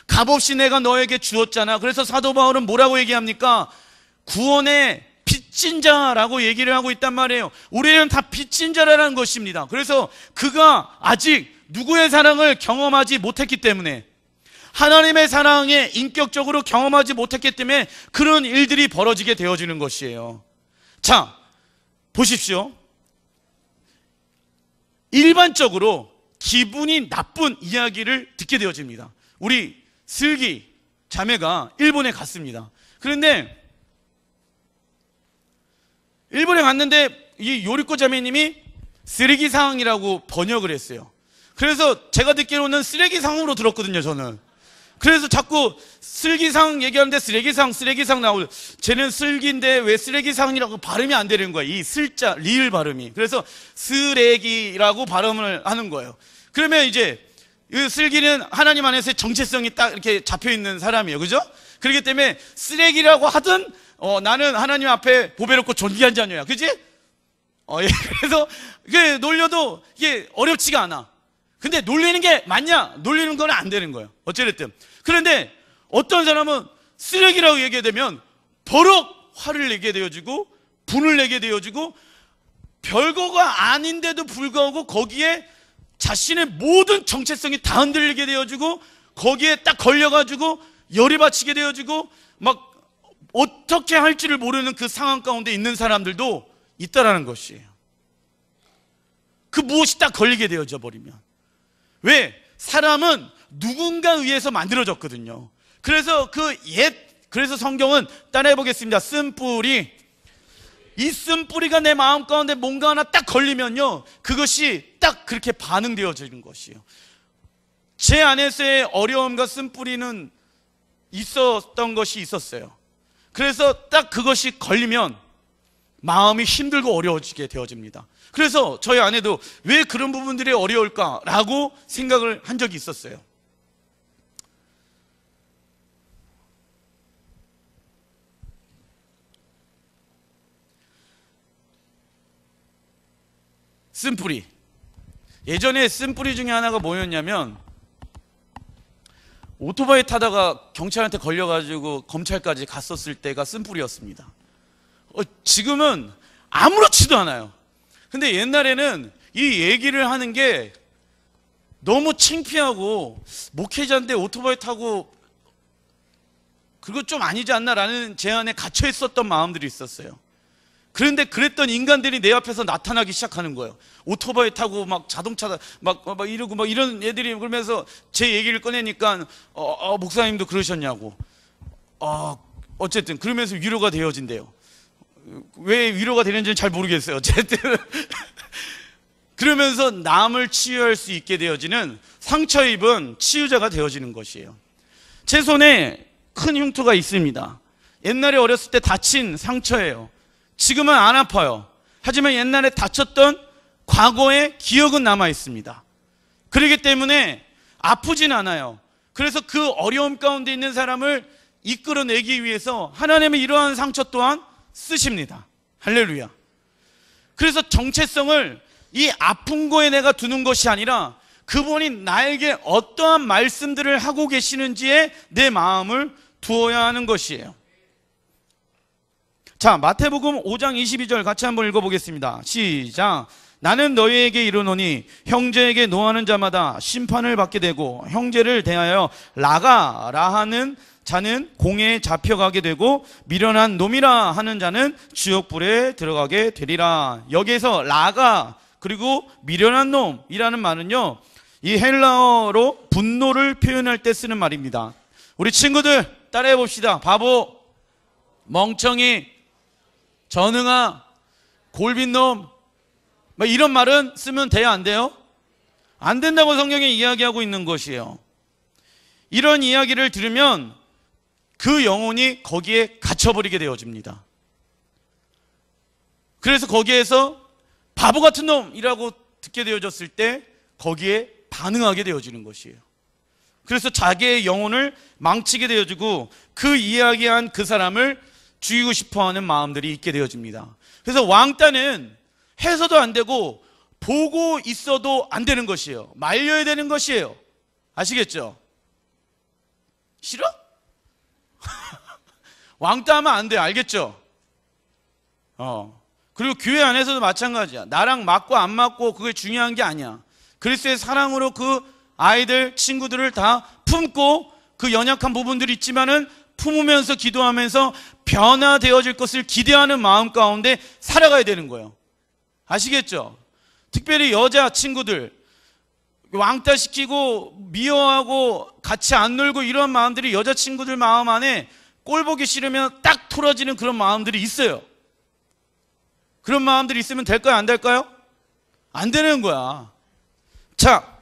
Speaker 1: 값없이 내가 너에게 주었잖아. 그래서 사도 바울은 뭐라고 얘기합니까? 구원의 빚진 자라고 얘기를 하고 있단 말이에요. 우리는 다 빚진 자라는 것입니다. 그래서 그가 아직 누구의 사랑을 경험하지 못했기 때문에, 하나님의 사랑에 인격적으로 경험하지 못했기 때문에 그런 일들이 벌어지게 되어지는 것이에요. 자, 보십시오. 일반적으로 기분이 나쁜 이야기를 듣게 되어집니다. 우리 슬기 자매가 일본에 갔습니다. 그런데 일본에 갔는데 이 요리코 자매님이 쓰레기상이라고 번역을 했어요. 그래서 제가 듣기로는 쓰레기상으로 들었거든요, 저는. 그래서 자꾸 슬기상 얘기하는데 쓰레기상 나오고, 쟤는 슬기인데 왜 쓰레기상이라고 발음이 안 되는 거야, 이 슬자 리을 발음이. 그래서 쓰레기라고 발음을 하는 거예요. 그러면 이제 이 슬기는 하나님 안에서의 정체성이 딱 이렇게 잡혀 있는 사람이에요, 그죠? 그렇기 때문에 쓰레기라고 하든 나는 하나님 앞에 보배롭고 존귀한 자녀야, 그지? 예. 그래서 이게 놀려도 이게 어렵지가 않아. 근데 놀리는 게 맞냐? 놀리는 건 안 되는 거예요. 어찌됐든. 그런데 어떤 사람은 쓰레기라고 얘기하게 되면 버럭 화를 내게 되어지고 분을 내게 되어지고, 별거가 아닌데도 불구하고 거기에 자신의 모든 정체성이 다 흔들리게 되어지고, 거기에 딱 걸려가지고 열이 받치게 되어지고, 막 어떻게 할지를 모르는 그 상황 가운데 있는 사람들도 있다라는 것이에요. 그 무엇이 딱 걸리게 되어져 버리면. 왜? 사람은 누군가에 의해서 만들어졌거든요. 그래서 그래서 성경은 따라해 보겠습니다. 쓴뿌리. 이 쓴뿌리가 내 마음 가운데 뭔가 하나 딱 걸리면요, 그것이 딱 그렇게 반응되어지는 것이에요. 제 안에서의 어려움과 쓴뿌리는 있었던 것이 있었어요. 그래서 딱 그것이 걸리면 마음이 힘들고 어려워지게 되어집니다. 그래서 저희 아내도 왜 그런 부분들이 어려울까라고 생각을 한 적이 있었어요. 쓴뿌리. 예전에 쓴뿌리 중에 하나가 뭐였냐면, 오토바이 타다가 경찰한테 걸려가지고 검찰까지 갔었을 때가 쓴뿌리였습니다. 지금은 아무렇지도 않아요. 근데 옛날에는 이 얘기를 하는 게 너무 창피하고, 목회자인데 오토바이 타고 그거 좀 아니지 않나라는 제안에 갇혀 있었던 마음들이 있었어요. 그런데 그랬던 인간들이 내 앞에서 나타나기 시작하는 거예요. 오토바이 타고 막 자동차 막 이러고 막 이런 애들이 그러면서 제 얘기를 꺼내니까 목사님도 그러셨냐고. 어쨌든 그러면서 위로가 되어진대요. 왜 위로가 되는지는 잘 모르겠어요. 어쨌든 그러면서 남을 치유할 수 있게 되어지는, 상처 입은 치유자가 되어지는 것이에요. 제 손에 큰 흉터가 있습니다. 옛날에 어렸을 때 다친 상처예요. 지금은 안 아파요. 하지만 옛날에 다쳤던 과거의 기억은 남아 있습니다. 그렇기 때문에 아프진 않아요. 그래서 그 어려움 가운데 있는 사람을 이끌어내기 위해서 하나님은 이러한 상처 또한 쓰십니다. 할렐루야. 그래서 정체성을 이 아픈 거에 내가 두는 것이 아니라 그분이 나에게 어떠한 말씀들을 하고 계시는지에 내 마음을 두어야 하는 것이에요. 자, 마태복음 5장 22절 같이 한번 읽어보겠습니다. 시작. 나는 너희에게 이르노니 형제에게 노하는 자마다 심판을 받게 되고 형제를 대하여 라가라 하는 자는 공회에 잡혀가게 되고 미련한 놈이라 하는 자는 지옥불에 들어가게 되리라. 여기에서 라가 그리고 미련한 놈이라는 말은요, 이 헬라어로 분노를 표현할 때 쓰는 말입니다. 우리 친구들 따라해 봅시다. 바보, 멍청이, 전응아, 골빈놈, 이런 말은 쓰면 돼요, 안 돼요? 안 된다고 성경이 이야기하고 있는 것이에요. 이런 이야기를 들으면 그 영혼이 거기에 갇혀버리게 되어집니다. 그래서 거기에서 바보 같은 놈이라고 듣게 되어졌을 때 거기에 반응하게 되어지는 것이에요. 그래서 자기의 영혼을 망치게 되어지고 그 이야기한 그 사람을 죽이고 싶어하는 마음들이 있게 되어집니다. 그래서 왕따는 해서도 안 되고 보고 있어도 안 되는 것이에요. 말려야 되는 것이에요. 아시겠죠? 싫어? 왕따하면 안 돼요. 알겠죠? 그리고 교회 안에서도 마찬가지야. 나랑 맞고 안 맞고 그게 중요한 게 아니야. 그리스도의 사랑으로 그 아이들, 친구들을 다 품고 그 연약한 부분들이 있지만은 품으면서 기도하면서 변화되어질 것을 기대하는 마음 가운데 살아가야 되는 거예요. 아시겠죠? 특별히 여자 친구들, 왕따시키고 미워하고 같이 안 놀고 이런 마음들이 여자 친구들 마음 안에 꼴 보기 싫으면 딱 틀어지는 그런 마음들이 있어요. 그런 마음들이 있으면 될까요? 안 될까요? 안 되는 거야. 자,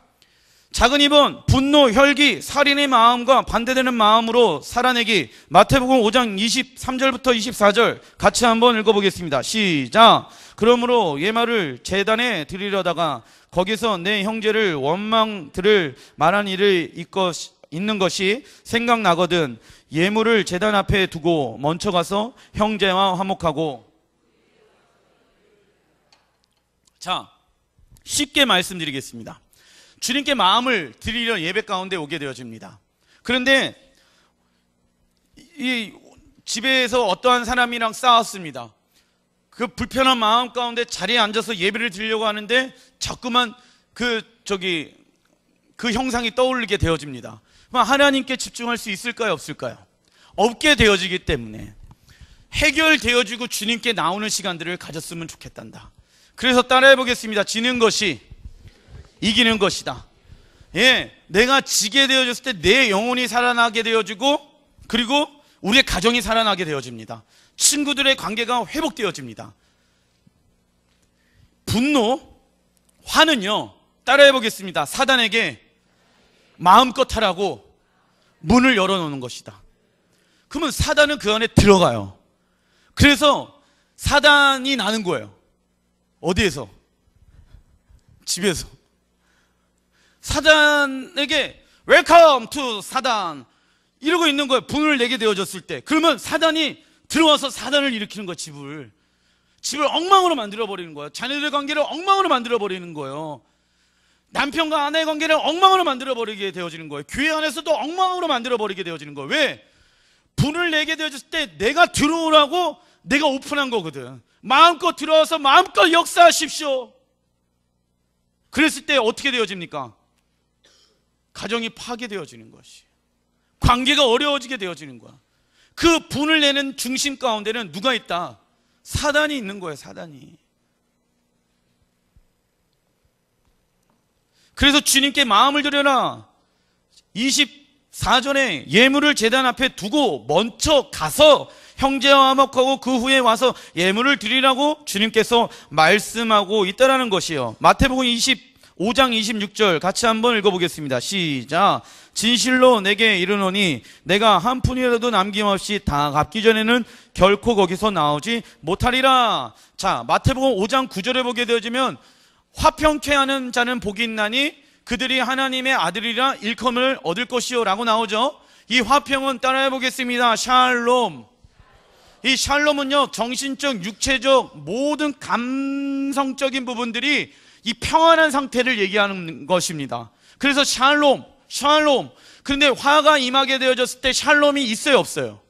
Speaker 1: 작은 2번, 분노, 혈기, 살인의 마음과 반대되는 마음으로 살아내기. 마태복음 5장 23절부터 24절 같이 한번 읽어보겠습니다. 시작. 그러므로 예말을 제단에 드리려다가 거기서 내 형제를 원망 들을 말한 일을 있는 것이 생각나거든 예물을 제단 앞에 두고 먼저 가서 형제와 화목하고. 자, 쉽게 말씀드리겠습니다. 주님께 마음을 드리려 예배 가운데 오게 되어집니다. 그런데 이 집에서 어떠한 사람이랑 싸웠습니다. 그 불편한 마음 가운데 자리에 앉아서 예배를 드리려고 하는데 자꾸만 그 형상이 떠오르게 되어집니다. 그럼 하나님께 집중할 수 있을까요? 없을까요? 없게 되어지기 때문에 해결되어지고 주님께 나오는 시간들을 가졌으면 좋겠단다. 그래서 따라해 보겠습니다. 지는 것이 이기는 것이다. 예, 내가 지게 되어졌을 때 내 영혼이 살아나게 되어지고 그리고 우리의 가정이 살아나게 되어집니다. 친구들의 관계가 회복되어집니다. 분노, 화는요, 따라해 보겠습니다. 사단에게 마음껏 하라고 문을 열어놓는 것이다. 그러면 사단은 그 안에 들어가요. 그래서 사단이 나는 거예요. 어디에서? 집에서. 사단에게 웰컴 투 사단 이러고 있는 거예요. 분을 내게 되어졌을 때. 그러면 사단이 들어와서 사단을 일으키는 거예요. 집을. 집을 엉망으로 만들어버리는 거예요. 자녀들의 관계를 엉망으로 만들어버리는 거예요. 남편과 아내의 관계를 엉망으로 만들어버리게 되어지는 거예요. 교회 안에서도 엉망으로 만들어버리게 되어지는 거예요. 왜? 분을 내게 되어졌을 때 내가 들어오라고 내가 오픈한 거거든. 마음껏 들어와서 마음껏 역사하십시오. 그랬을 때 어떻게 되어집니까? 가정이 파괴되어지는 것이, 관계가 어려워지게 되어지는 거야. 그 분을 내는 중심 가운데는 누가 있다? 사단이 있는 거예요. 사단이. 그래서 주님께 마음을 드려라. 24절에 예물을 제단 앞에 두고 먼저 가서 형제와 화목하고 그 후에 와서 예물을 드리라고 주님께서 말씀하고 있다라는 것이요. 마태복음 25장 26절 같이 한번 읽어보겠습니다. 시작. 진실로 내게 이르노니 내가 한 푼이라도 남김없이 다 갚기 전에는 결코 거기서 나오지 못하리라. 자, 마태복음 5장 9절에 보게 되어지면 화평케 하는 자는 복이 있나니 그들이 하나님의 아들이라 일컬음을 얻을 것이요 라고 나오죠. 이 화평은 따라해 보겠습니다. 샬롬. 이 샬롬은요, 정신적, 육체적 모든 감성적인 부분들이 이 평안한 상태를 얘기하는 것입니다. 그래서 샬롬. 그런데 화가 임하게 되어졌을 때 샬롬이 있어요, 없어요?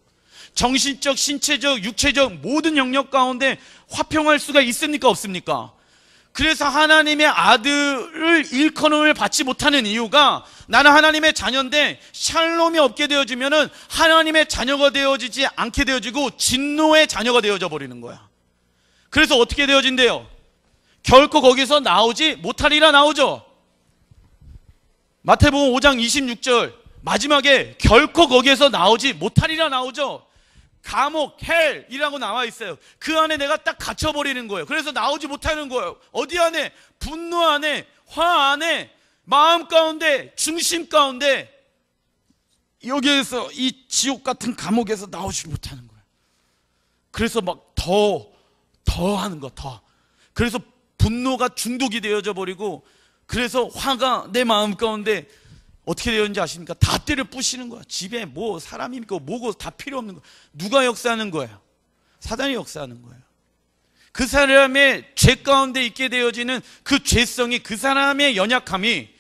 Speaker 1: 정신적, 신체적, 육체적 모든 영역 가운데 화평할 수가 있습니까, 없습니까? 그래서 하나님의 아들을 일컬음을 받지 못하는 이유가, 나는 하나님의 자녀인데 샬롬이 없게 되어지면은 하나님의 자녀가 되어지지 않게 되어지고 진노의 자녀가 되어져 버리는 거야. 그래서 어떻게 되어진대요? 결코 거기서 나오지 못하리라 나오죠. 마태복음 5장 26절 마지막에 결코 거기에서 나오지 못하리라 나오죠. 감옥, 헬이라고 나와 있어요. 그 안에 내가 딱 갇혀버리는 거예요. 그래서 나오지 못하는 거예요. 어디 안에? 분노 안에, 화 안에, 마음 가운데, 중심 가운데, 여기에서 이 지옥 같은 감옥에서 나오지 못하는 거예요. 그래서 막 더 하는 거, 더. 그래서 분노가 중독이 되어져 버리고, 그래서 화가 내 마음 가운데 어떻게 되었는지 아십니까? 다 때려 부시는 거야. 집에 뭐 사람이 있고 뭐고 다 필요 없는 거야. 누가 역사하는 거예요? 사단이 역사하는 거예요. 그 사람의 죄 가운데 있게 되어지는 그 죄성이, 그 사람의 연약함이,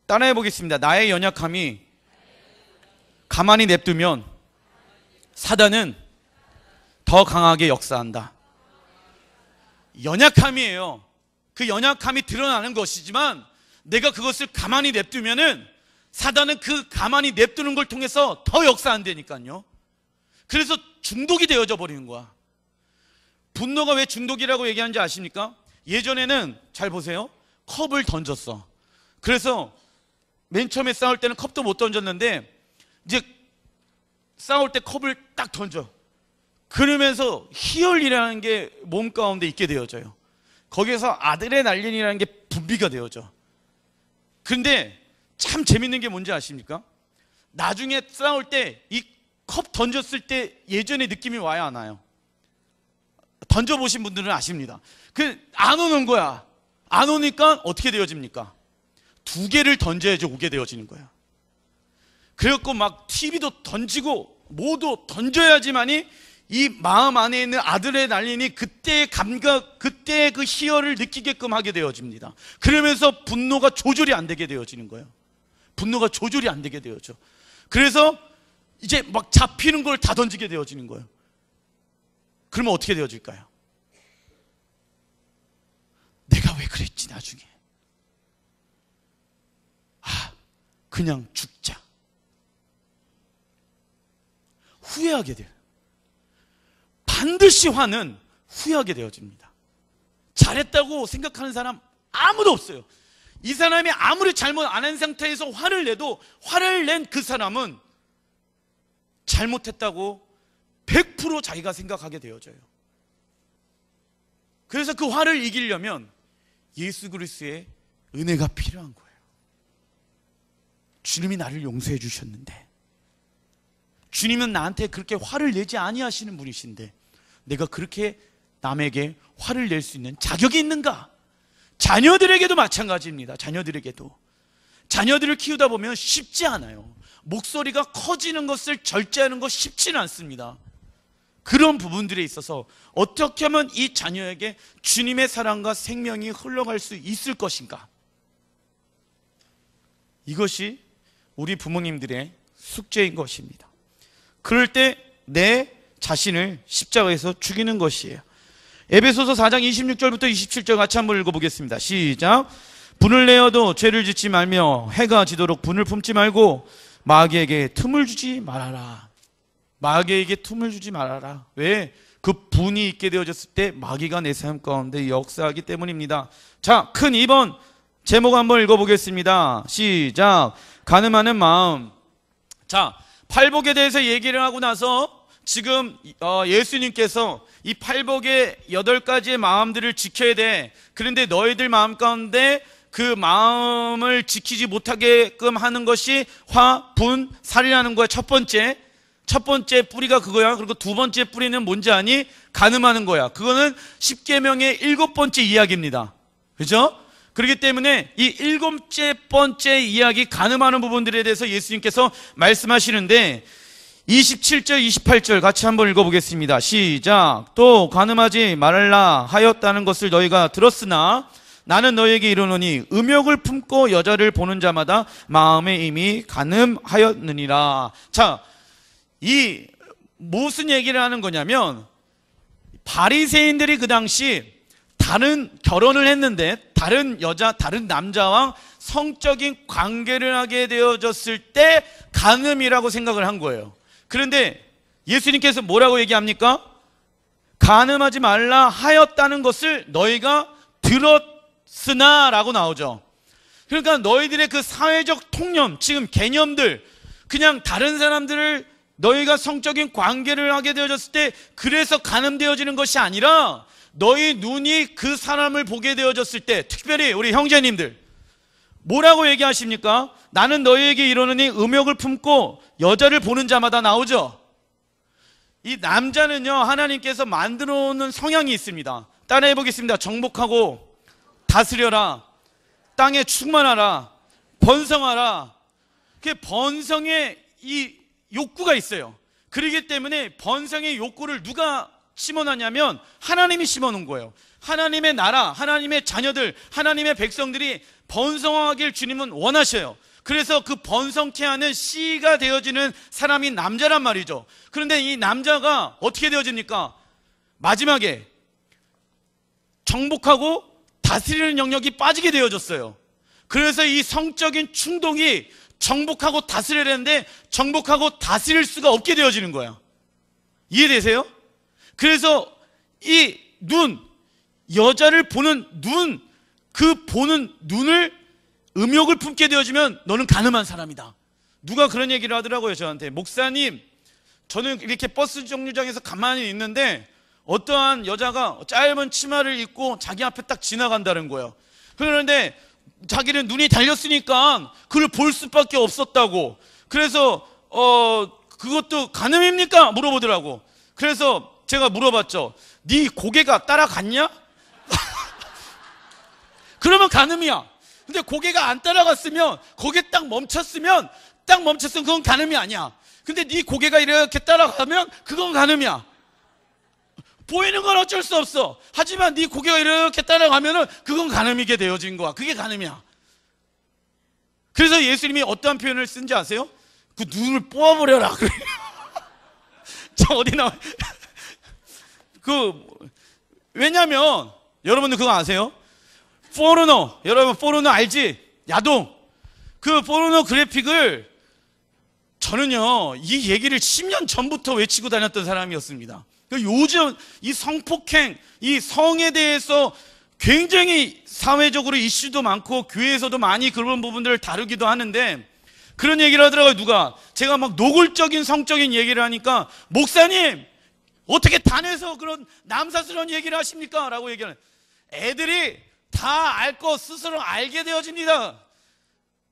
Speaker 1: 따라해 보겠습니다. 나의 연약함이 가만히 냅두면 사단은 더 강하게 역사한다. 연약함이에요. 그 연약함이 드러나는 것이지만 내가 그것을 가만히 냅두면은 사단은 그 가만히 냅두는 걸 통해서 더 역사한다니까요. 그래서 중독이 되어져 버리는 거야. 분노가 왜 중독이라고 얘기하는지 아십니까? 예전에는 잘 보세요. 컵을 던졌어. 그래서 맨 처음에 싸울 때는 컵도 못 던졌는데 이제 싸울 때 컵을 딱 던져. 그러면서 희열이라는 게 몸 가운데 있게 되어져요. 거기에서 아드레날린이라는 게 분비가 되어져. 근데 참 재밌는 게 뭔지 아십니까? 나중에 싸울 때 이 컵 던졌을 때 예전의 느낌이 와요, 안 와요? 던져보신 분들은 아십니다. 안 오는 거야. 안 오니까 어떻게 되어집니까? 2개를 던져야지 오게 되어지는 거야. 그래갖고 막 TV도 던지고 뭐도 던져야지만이 이 마음 안에 있는 아드레날린이 그때의 감각, 그때의 그 희열을 느끼게끔 하게 되어집니다. 그러면서 분노가 조절이 안 되게 되어지는 거예요. 분노가 조절이 안 되게 되어져. 그래서 이제 막 잡히는 걸 다 던지게 되어지는 거예요. 그러면 어떻게 되어질까요? 내가 왜 그랬지 나중에. 그냥 죽자. 후회하게 돼요. 반드시 화는 후회하게 되어집니다. 잘했다고 생각하는 사람 아무도 없어요. 이 사람이 아무리 잘못 안 한 상태에서 화를 내도 화를 낸 그 사람은 잘못했다고 100% 자기가 생각하게 되어져요. 그래서 그 화를 이기려면 예수 그리스도의 은혜가 필요한 거예요. 주님이 나를 용서해 주셨는데, 주님은 나한테 그렇게 화를 내지 아니하시는 분이신데 내가 그렇게 남에게 화를 낼 수 있는 자격이 있는가? 자녀들에게도 마찬가지입니다. 자녀들을 키우다 보면 쉽지 않아요. 목소리가 커지는 것을 절제하는 거 쉽지는 않습니다. 그런 부분들에 있어서 어떻게 하면 이 자녀에게 주님의 사랑과 생명이 흘러갈 수 있을 것인가? 이것이 우리 부모님들의 숙제인 것입니다. 그럴 때 내 자신을 십자가에서 죽이는 것이에요. 에베소서 4장 26절부터 27절 같이 한번 읽어보겠습니다. 시작. 분을 내어도 죄를 짓지 말며 해가 지도록 분을 품지 말고 마귀에게 틈을 주지 말아라. 마귀에게 틈을 주지 말아라. 왜? 그 분이 있게 되어졌을 때 마귀가 내 삶 가운데 역사하기 때문입니다. 자, 큰 2번 제목 한번 읽어보겠습니다. 시작. 가늠하는 마음. 자, 팔복에 대해서 얘기를 하고 나서 지금 예수님께서 이 팔복의 8가지의 마음들을 지켜야 돼. 그런데 너희들 마음 가운데 그 마음을 지키지 못하게끔 하는 것이 화, 분, 살이라는 거야. 첫 번째 뿌리가 그거야. 그리고 두 번째 뿌리는 뭔지 아니? 간음하는 거야. 그거는 십계명의 7번째 이야기입니다. 그죠? 그렇기 때문에 이 7번째 이야기, 간음하는 부분들에 대해서 예수님께서 말씀하시는데 27절 28절 같이 한번 읽어보겠습니다. 시작. 또 간음하지 말라 하였다는 것을 너희가 들었으나 나는 너희에게 이르노니 음욕을 품고 여자를 보는 자마다 마음에 이미 간음하였느니라. 자, 이 무슨 얘기를 하는 거냐면 바리새인들이 그 당시 결혼을 했는데 다른 여자, 다른 남자와 성적인 관계를 하게 되어졌을 때 간음이라고 생각을 한 거예요. 그런데 예수님께서 뭐라고 얘기합니까? 간음하지 말라 하였다는 것을 너희가 들었으나 라고 나오죠. 그러니까 너희들의 그 사회적 통념, 지금 개념들, 그냥 다른 사람들을 너희가 성적인 관계를 하게 되어졌을 때 그래서 간음되어지는 것이 아니라 너희 눈이 그 사람을 보게 되어졌을 때, 특별히 우리 형제님들 뭐라고 얘기하십니까? 나는 너희에게 이르노니 음욕을 품고 여자를 보는 자마다 나오죠. 이 남자는요, 하나님께서 만들어 놓은 성향이 있습니다. 따라해 보겠습니다. 정복하고 다스려라, 땅에 충만하라, 번성하라. 그 번성의 이 욕구가 있어요. 그렇기 때문에 번성의 욕구를 누가 심어놨냐면 하나님이 심어놓은 거예요. 하나님의 나라, 하나님의 자녀들, 하나님의 백성들이 번성하길 주님은 원하셔요. 그래서 그 번성케 하는 씨가 되어지는 사람이 남자란 말이죠. 그런데 이 남자가 어떻게 되어집니까? 마지막에 정복하고 다스리는 영역이 빠지게 되어졌어요. 그래서 이 성적인 충동이 정복하고 다스리려는데 정복하고 다스릴 수가 없게 되어지는 거야. 이해되세요? 그래서 이 눈, 여자를 보는 눈, 그 보는 눈을 음욕을 품게 되어지면 너는 간음한 사람이다. 누가 그런 얘기를 하더라고요, 저한테. 목사님, 저는 이렇게 버스 정류장에서 가만히 있는데 어떠한 여자가 짧은 치마를 입고 자기 앞에 딱 지나간다는 거예요. 그런데 자기는 눈이 달렸으니까 그걸 볼 수밖에 없었다고. 그래서 그것도 간음입니까? 물어보더라고. 그래서 제가 물어봤죠. 네 고개가 따라갔냐? 그러면 간음이야. 근데 고개가 안 따라갔으면, 거기에 딱 멈췄으면 그건 간음이 아니야. 근데 네 고개가 이렇게 따라가면 그건 간음이야. 보이는 건 어쩔 수 없어. 하지만 네 고개가 이렇게 따라가면은 그건 간음이게 되어진 거야. 그게 간음이야. 그래서 예수님이 어떠한 표현을 쓴지 아세요? 그 눈을 뽑아버려라. 저 어디 나와? 왜냐면 여러분들 그거 아세요? 포르노, 여러분 포르노 알지? 야동. 그 포르노 그래픽을 저는요, 이 얘기를 10년 전부터 외치고 다녔던 사람이었습니다. 요즘 이 성폭행, 이 성에 대해서 굉장히 사회적으로 이슈도 많고 교회에서도 많이 그런 부분들을 다루기도 하는데 그런 얘기를 하더라고요. 누가 제가 막 노골적인 성적인 얘기를 하니까 목사님 어떻게 단에서 그런 남사스러운 얘기를 하십니까? 라고 얘기하는. 애들이 다 알 거 스스로 알게 되어집니다.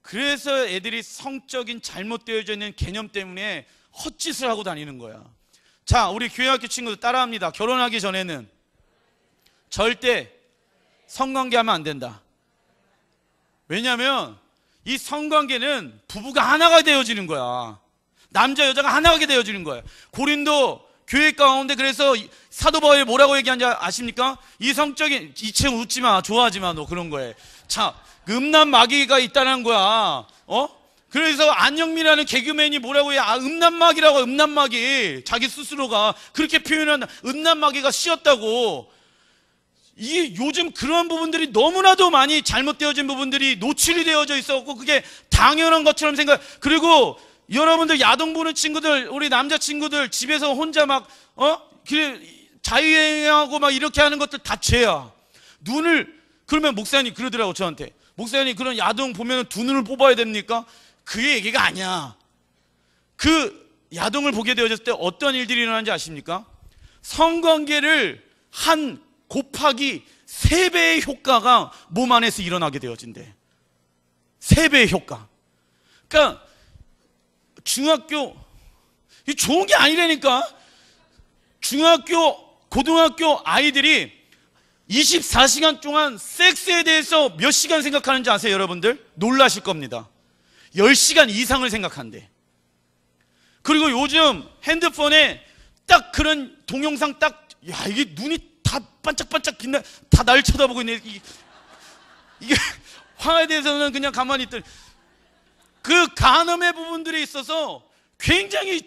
Speaker 1: 그래서 애들이 성적인 잘못되어져 있는 개념 때문에 헛짓을 하고 다니는 거야. 자, 우리 교회학교 친구들 따라합니다. 결혼하기 전에는 절대 성관계하면 안 된다. 왜냐하면 이 성관계는 부부가 하나가 되어지는 거야. 남자 여자가 하나가 되어지는 거야. 고린도 교회 가운데 그래서 사도 바울이 뭐라고 얘기하는지 아십니까? 이 성적인 이체 웃지 마, 좋아하지 마, 너 그런 거에. 자, 음란 마귀가 있다는 거야. 그래서 안영미라는 개그맨이 뭐라고 해? 음란 마귀라고, 음란 마귀. 자기 스스로가 그렇게 표현한 음란 마귀가 씌었다고. 이게 요즘 그런 부분들이 너무나도 많이 잘못되어진 부분들이 노출이 되어져 있었고, 그게 당연한 것처럼 그리고 여러분들 야동 보는 친구들, 우리 남자친구들 집에서 혼자 막 자유여행하고 막 이렇게 하는 것들 다 죄야. 그러면 목사님 그러더라고, 저한테. 목사님, 그런 야동 보면 두 눈을 뽑아야 됩니까? 그 얘기가 아니야. 그 야동을 보게 되어졌을 때 어떤 일들이 일어나는지 아십니까? 성관계를 한 곱하기 3배의 효과가 몸 안에서 일어나게 되어진대. 3배의 효과. 그러니까 중학교, 이 좋은 게 아니라니까. 중학교, 고등학교 아이들이 24시간 동안 섹스에 대해서 몇 시간 생각하는지 아세요, 여러분들? 놀라실 겁니다. 10시간 이상을 생각한대. 그리고 요즘 핸드폰에 딱 그런 동영상 이게 눈이 다 반짝반짝 빛나, 다 날 쳐다보고 있네. 이게 화에 대해서는 그냥 가만히 있더니, 그 간음의 부분들이 있어서 굉장히,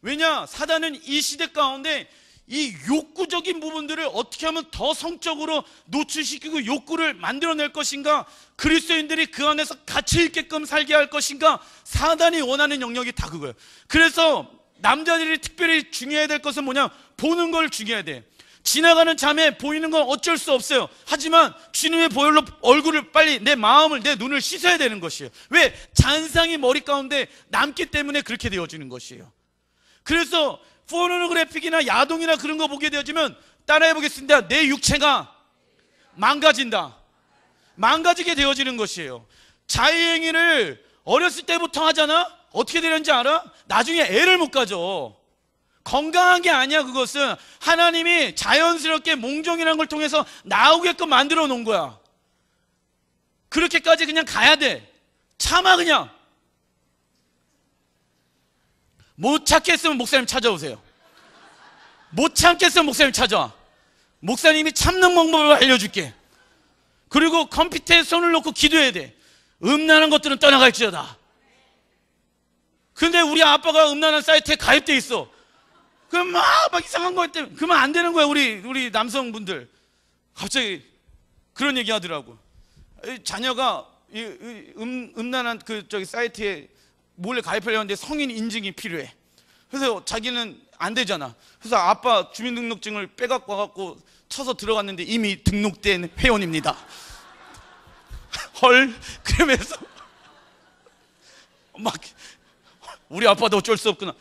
Speaker 1: 왜냐, 사단은 이 시대 가운데 이 욕구적인 부분들을 어떻게 하면 더 성적으로 노출시키고 욕구를 만들어낼 것인가, 그리스도인들이 그 안에서 가치 있게끔 살게 할 것인가, 사단이 원하는 영역이 다 그거예요. 그래서 남자들이 특별히 중요해야 될 것은 뭐냐, 보는 걸 중요해야 돼. 지나가는 잠에 보이는 건 어쩔 수 없어요. 하지만 주님의 보혈로 얼굴을 빨리, 내 마음을, 내 눈을 씻어야 되는 것이에요. 왜? 잔상이 머리 가운데 남기 때문에 그렇게 되어지는 것이에요. 그래서 포르노그래픽이나 야동이나 그런 거 보게 되어지면, 따라해 보겠습니다. 내 육체가 망가진다. 망가지게 되어지는 것이에요. 자유행위를 어렸을 때부터 하잖아? 어떻게 되는지 알아? 나중에 애를 못 가져. 건강한 게 아니야. 그것은 하나님이 자연스럽게 몽정이라는 걸 통해서 나오게끔 만들어 놓은 거야. 그렇게까지 그냥 가야 돼. 참아. 그냥 못 참겠으면 목사님 찾아오세요. 못 참겠으면 목사님 찾아와. 목사님이 참는 방법을 알려줄게. 그리고 컴퓨터에 손을 놓고 기도해야 돼. 음란한 것들은 떠나갈지어다. 근데 우리 아빠가 음란한 사이트에 가입돼 있어. 그럼 막 이상한 거 때문에 그러면 안 되는 거야. 우리 남성분들 갑자기 그런 얘기 하더라고. 자녀가 음란한 사이트에 몰래 가입하려는데 성인 인증이 필요해. 그래서 자기는 안 되잖아. 그래서 아빠 주민등록증을 빼갖고 와갖고 쳐서 들어갔는데 이미 등록된 회원입니다. 헐. 그러면서 막 우리 아빠도 어쩔 수 없구나.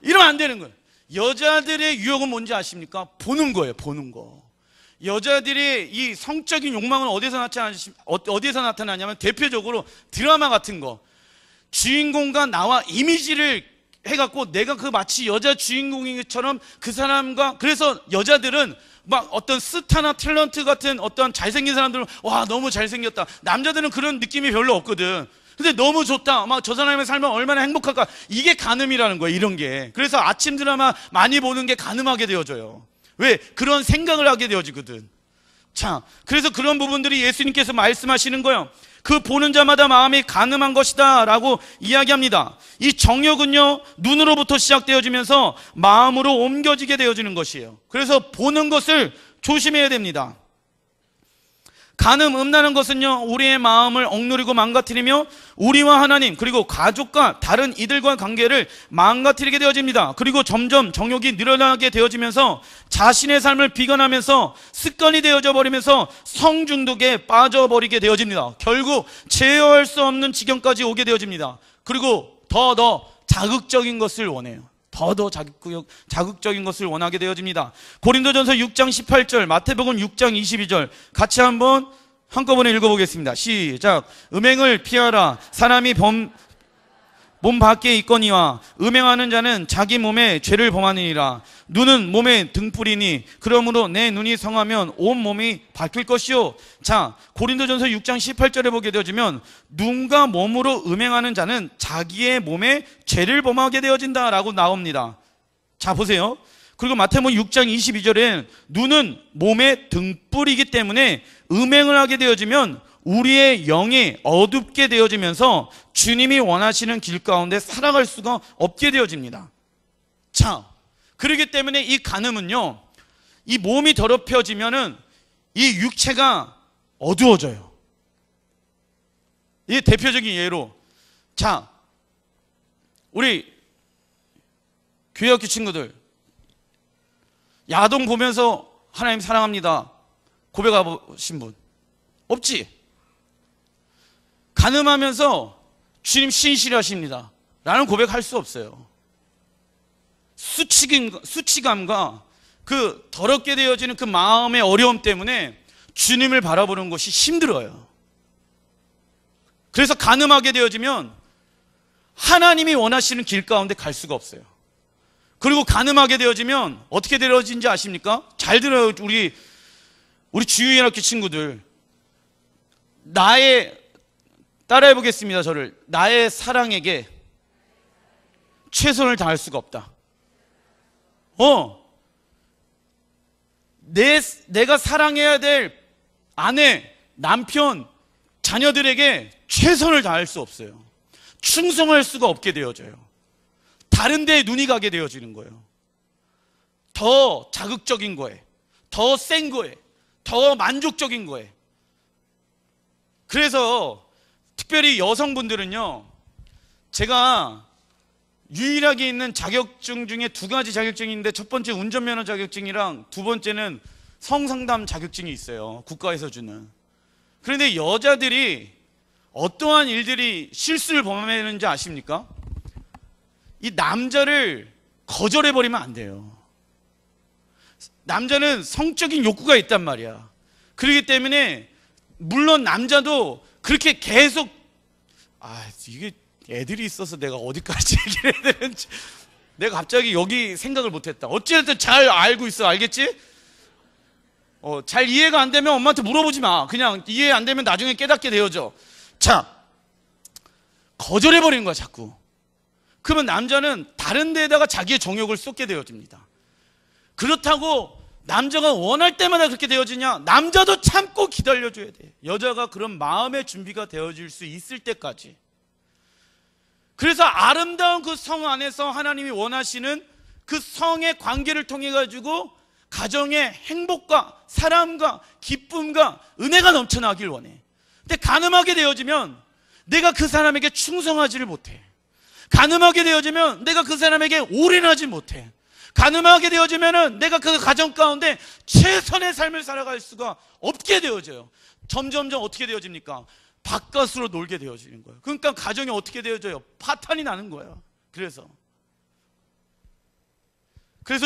Speaker 1: 이러면 안 되는 거예요. 여자들의 유혹은 뭔지 아십니까? 보는 거예요. 보는 거. 여자들의 이 성적인 욕망은 어디서 나타나냐면 대표적으로 드라마 같은 거. 주인공과 나와 이미지를 해갖고 내가 마치 여자 주인공인 것처럼 그 사람과, 그래서 여자들은 막 어떤 스타나 탤런트 같은 어떤 잘생긴 사람들은 와 너무 잘생겼다. 남자들은 그런 느낌이 별로 없거든. 근데 너무 좋다. 막 저 사람의 삶은 얼마나 행복할까. 이게 간음이라는 거예요. 이런 게. 그래서 아침 드라마 많이 보는 게 간음하게 되어져요. 왜? 그런 생각을 하게 되어지거든. 자, 그래서 그런 부분들이 예수님께서 말씀하시는 거예요. 그 보는 자마다 마음이 간음한 것이다 라고 이야기합니다. 이 정욕은요, 눈으로부터 시작되어지면서 마음으로 옮겨지게 되어지는 것이에요. 그래서 보는 것을 조심해야 됩니다. 간음, 음란한 것은요, 우리의 마음을 억누르고 망가뜨리며 우리와 하나님 그리고 가족과 다른 이들과의 관계를 망가뜨리게 되어집니다. 그리고 점점 정욕이 늘어나게 되어지면서 자신의 삶을 비관하면서 습관이 되어져 버리면서 성중독에 빠져버리게 되어집니다. 결국 제어할 수 없는 지경까지 오게 되어집니다. 그리고 더 자극적인 것을 원해요. 더 자극적인 것을 원하게 되어집니다. 고린도전서 6장 18절, 마태복음 6장 22절 같이 한꺼번에 읽어보겠습니다. 시작. 음행을 피하라. 사람이 몸 밖에 있거니와 음행하는 자는 자기 몸에 죄를 범하느니라. 눈은 몸의 등불이니 그러므로 내 눈이 성하면 온 몸이 밝힐 것이요. 자, 고린도전서 6장 18절에 보게 되어지면 눈과 몸으로 음행하는 자는 자기의 몸에 죄를 범하게 되어진다라고 나옵니다. 자, 보세요. 그리고 마태복음 6장 22절엔 눈은 몸의 등불이기 때문에 음행을 하게 되어지면 우리의 영이 어둡게 되어지면서 주님이 원하시는 길 가운데 살아갈 수가 없게 되어집니다. 자, 그렇기 때문에 이 간음은요, 이 몸이 더럽혀지면은 이 육체가 어두워져요. 이 대표적인 예로, 자, 우리 교회학교 친구들, 야동 보면서 하나님 사랑합니다 고백하신 분 없지? 간음하면서 주님 신실하십니다 라는 고백할 수 없어요. 수치감과 그 더럽게 되어지는 그 마음의 어려움 때문에 주님을 바라보는 것이 힘들어요. 그래서 간음하게 되어지면 하나님이 원하시는 길 가운데 갈 수가 없어요. 그리고 간음하게 되어지면 어떻게 되어진지 아십니까? 잘 들어요. 우리 주일학교 친구들, 따라해 보겠습니다. 저를. 나의 사랑에게 최선을 다할 수가 없다. 내가 사랑해야 될 아내, 남편, 자녀들에게 최선을 다할 수 없어요. 충성할 수가 없게 되어져요. 다른 데에 눈이 가게 되어지는 거예요. 더 자극적인 거에, 더 센 거에, 더 만족적인 거에. 그래서 특별히 여성분들은요, 제가 유일하게 있는 자격증 중에 2가지 자격증이 있는데, 첫 번째 운전면허 자격증이랑 두 번째는 성상담 자격증이 있어요. 국가에서 주는. 그런데 여자들이 어떠한 일들이 실수를 범하는지 아십니까? 이 남자를 거절해버리면 안 돼요. 남자는 성적인 욕구가 있단 말이야. 그렇기 때문에 물론 남자도 그렇게 계속, 이게 애들이 있어서 내가 어디까지 얘기를 해야 되는지 내가 갑자기 여기 생각을 못했다. 어찌됐든 잘 알고 있어. 알겠지? 잘 이해가 안 되면 엄마한테 물어보지 마. 그냥 이해 안 되면 나중에 깨닫게 되어져. 자, 거절해버리는 거야 자꾸. 그러면 남자는 다른 데에다가 자기의 정욕을 쏟게 되어집니다. 그렇다고 남자가 원할 때마다 그렇게 되어지냐? 남자도 참고 기다려줘야 돼. 여자가 그런 마음의 준비가 되어질 수 있을 때까지. 그래서 아름다운 그 성 안에서 하나님이 원하시는 그 성의 관계를 통해 가지고 가정의 행복과 사랑과 기쁨과 은혜가 넘쳐나길 원해. 근데 간음하게 되어지면 내가 그 사람에게 충성하지를 못해. 간음하게 되어지면 내가 그 사람에게 올인하지 못해. 간음하게 되어지면 내가 그 가정 가운데 최선의 삶을 살아갈 수가 없게 되어져요. 점점점 어떻게 되어집니까? 바깥으로 놀게 되어지는 거예요. 그러니까 가정이 어떻게 되어져요? 파탄이 나는 거예요. 그래서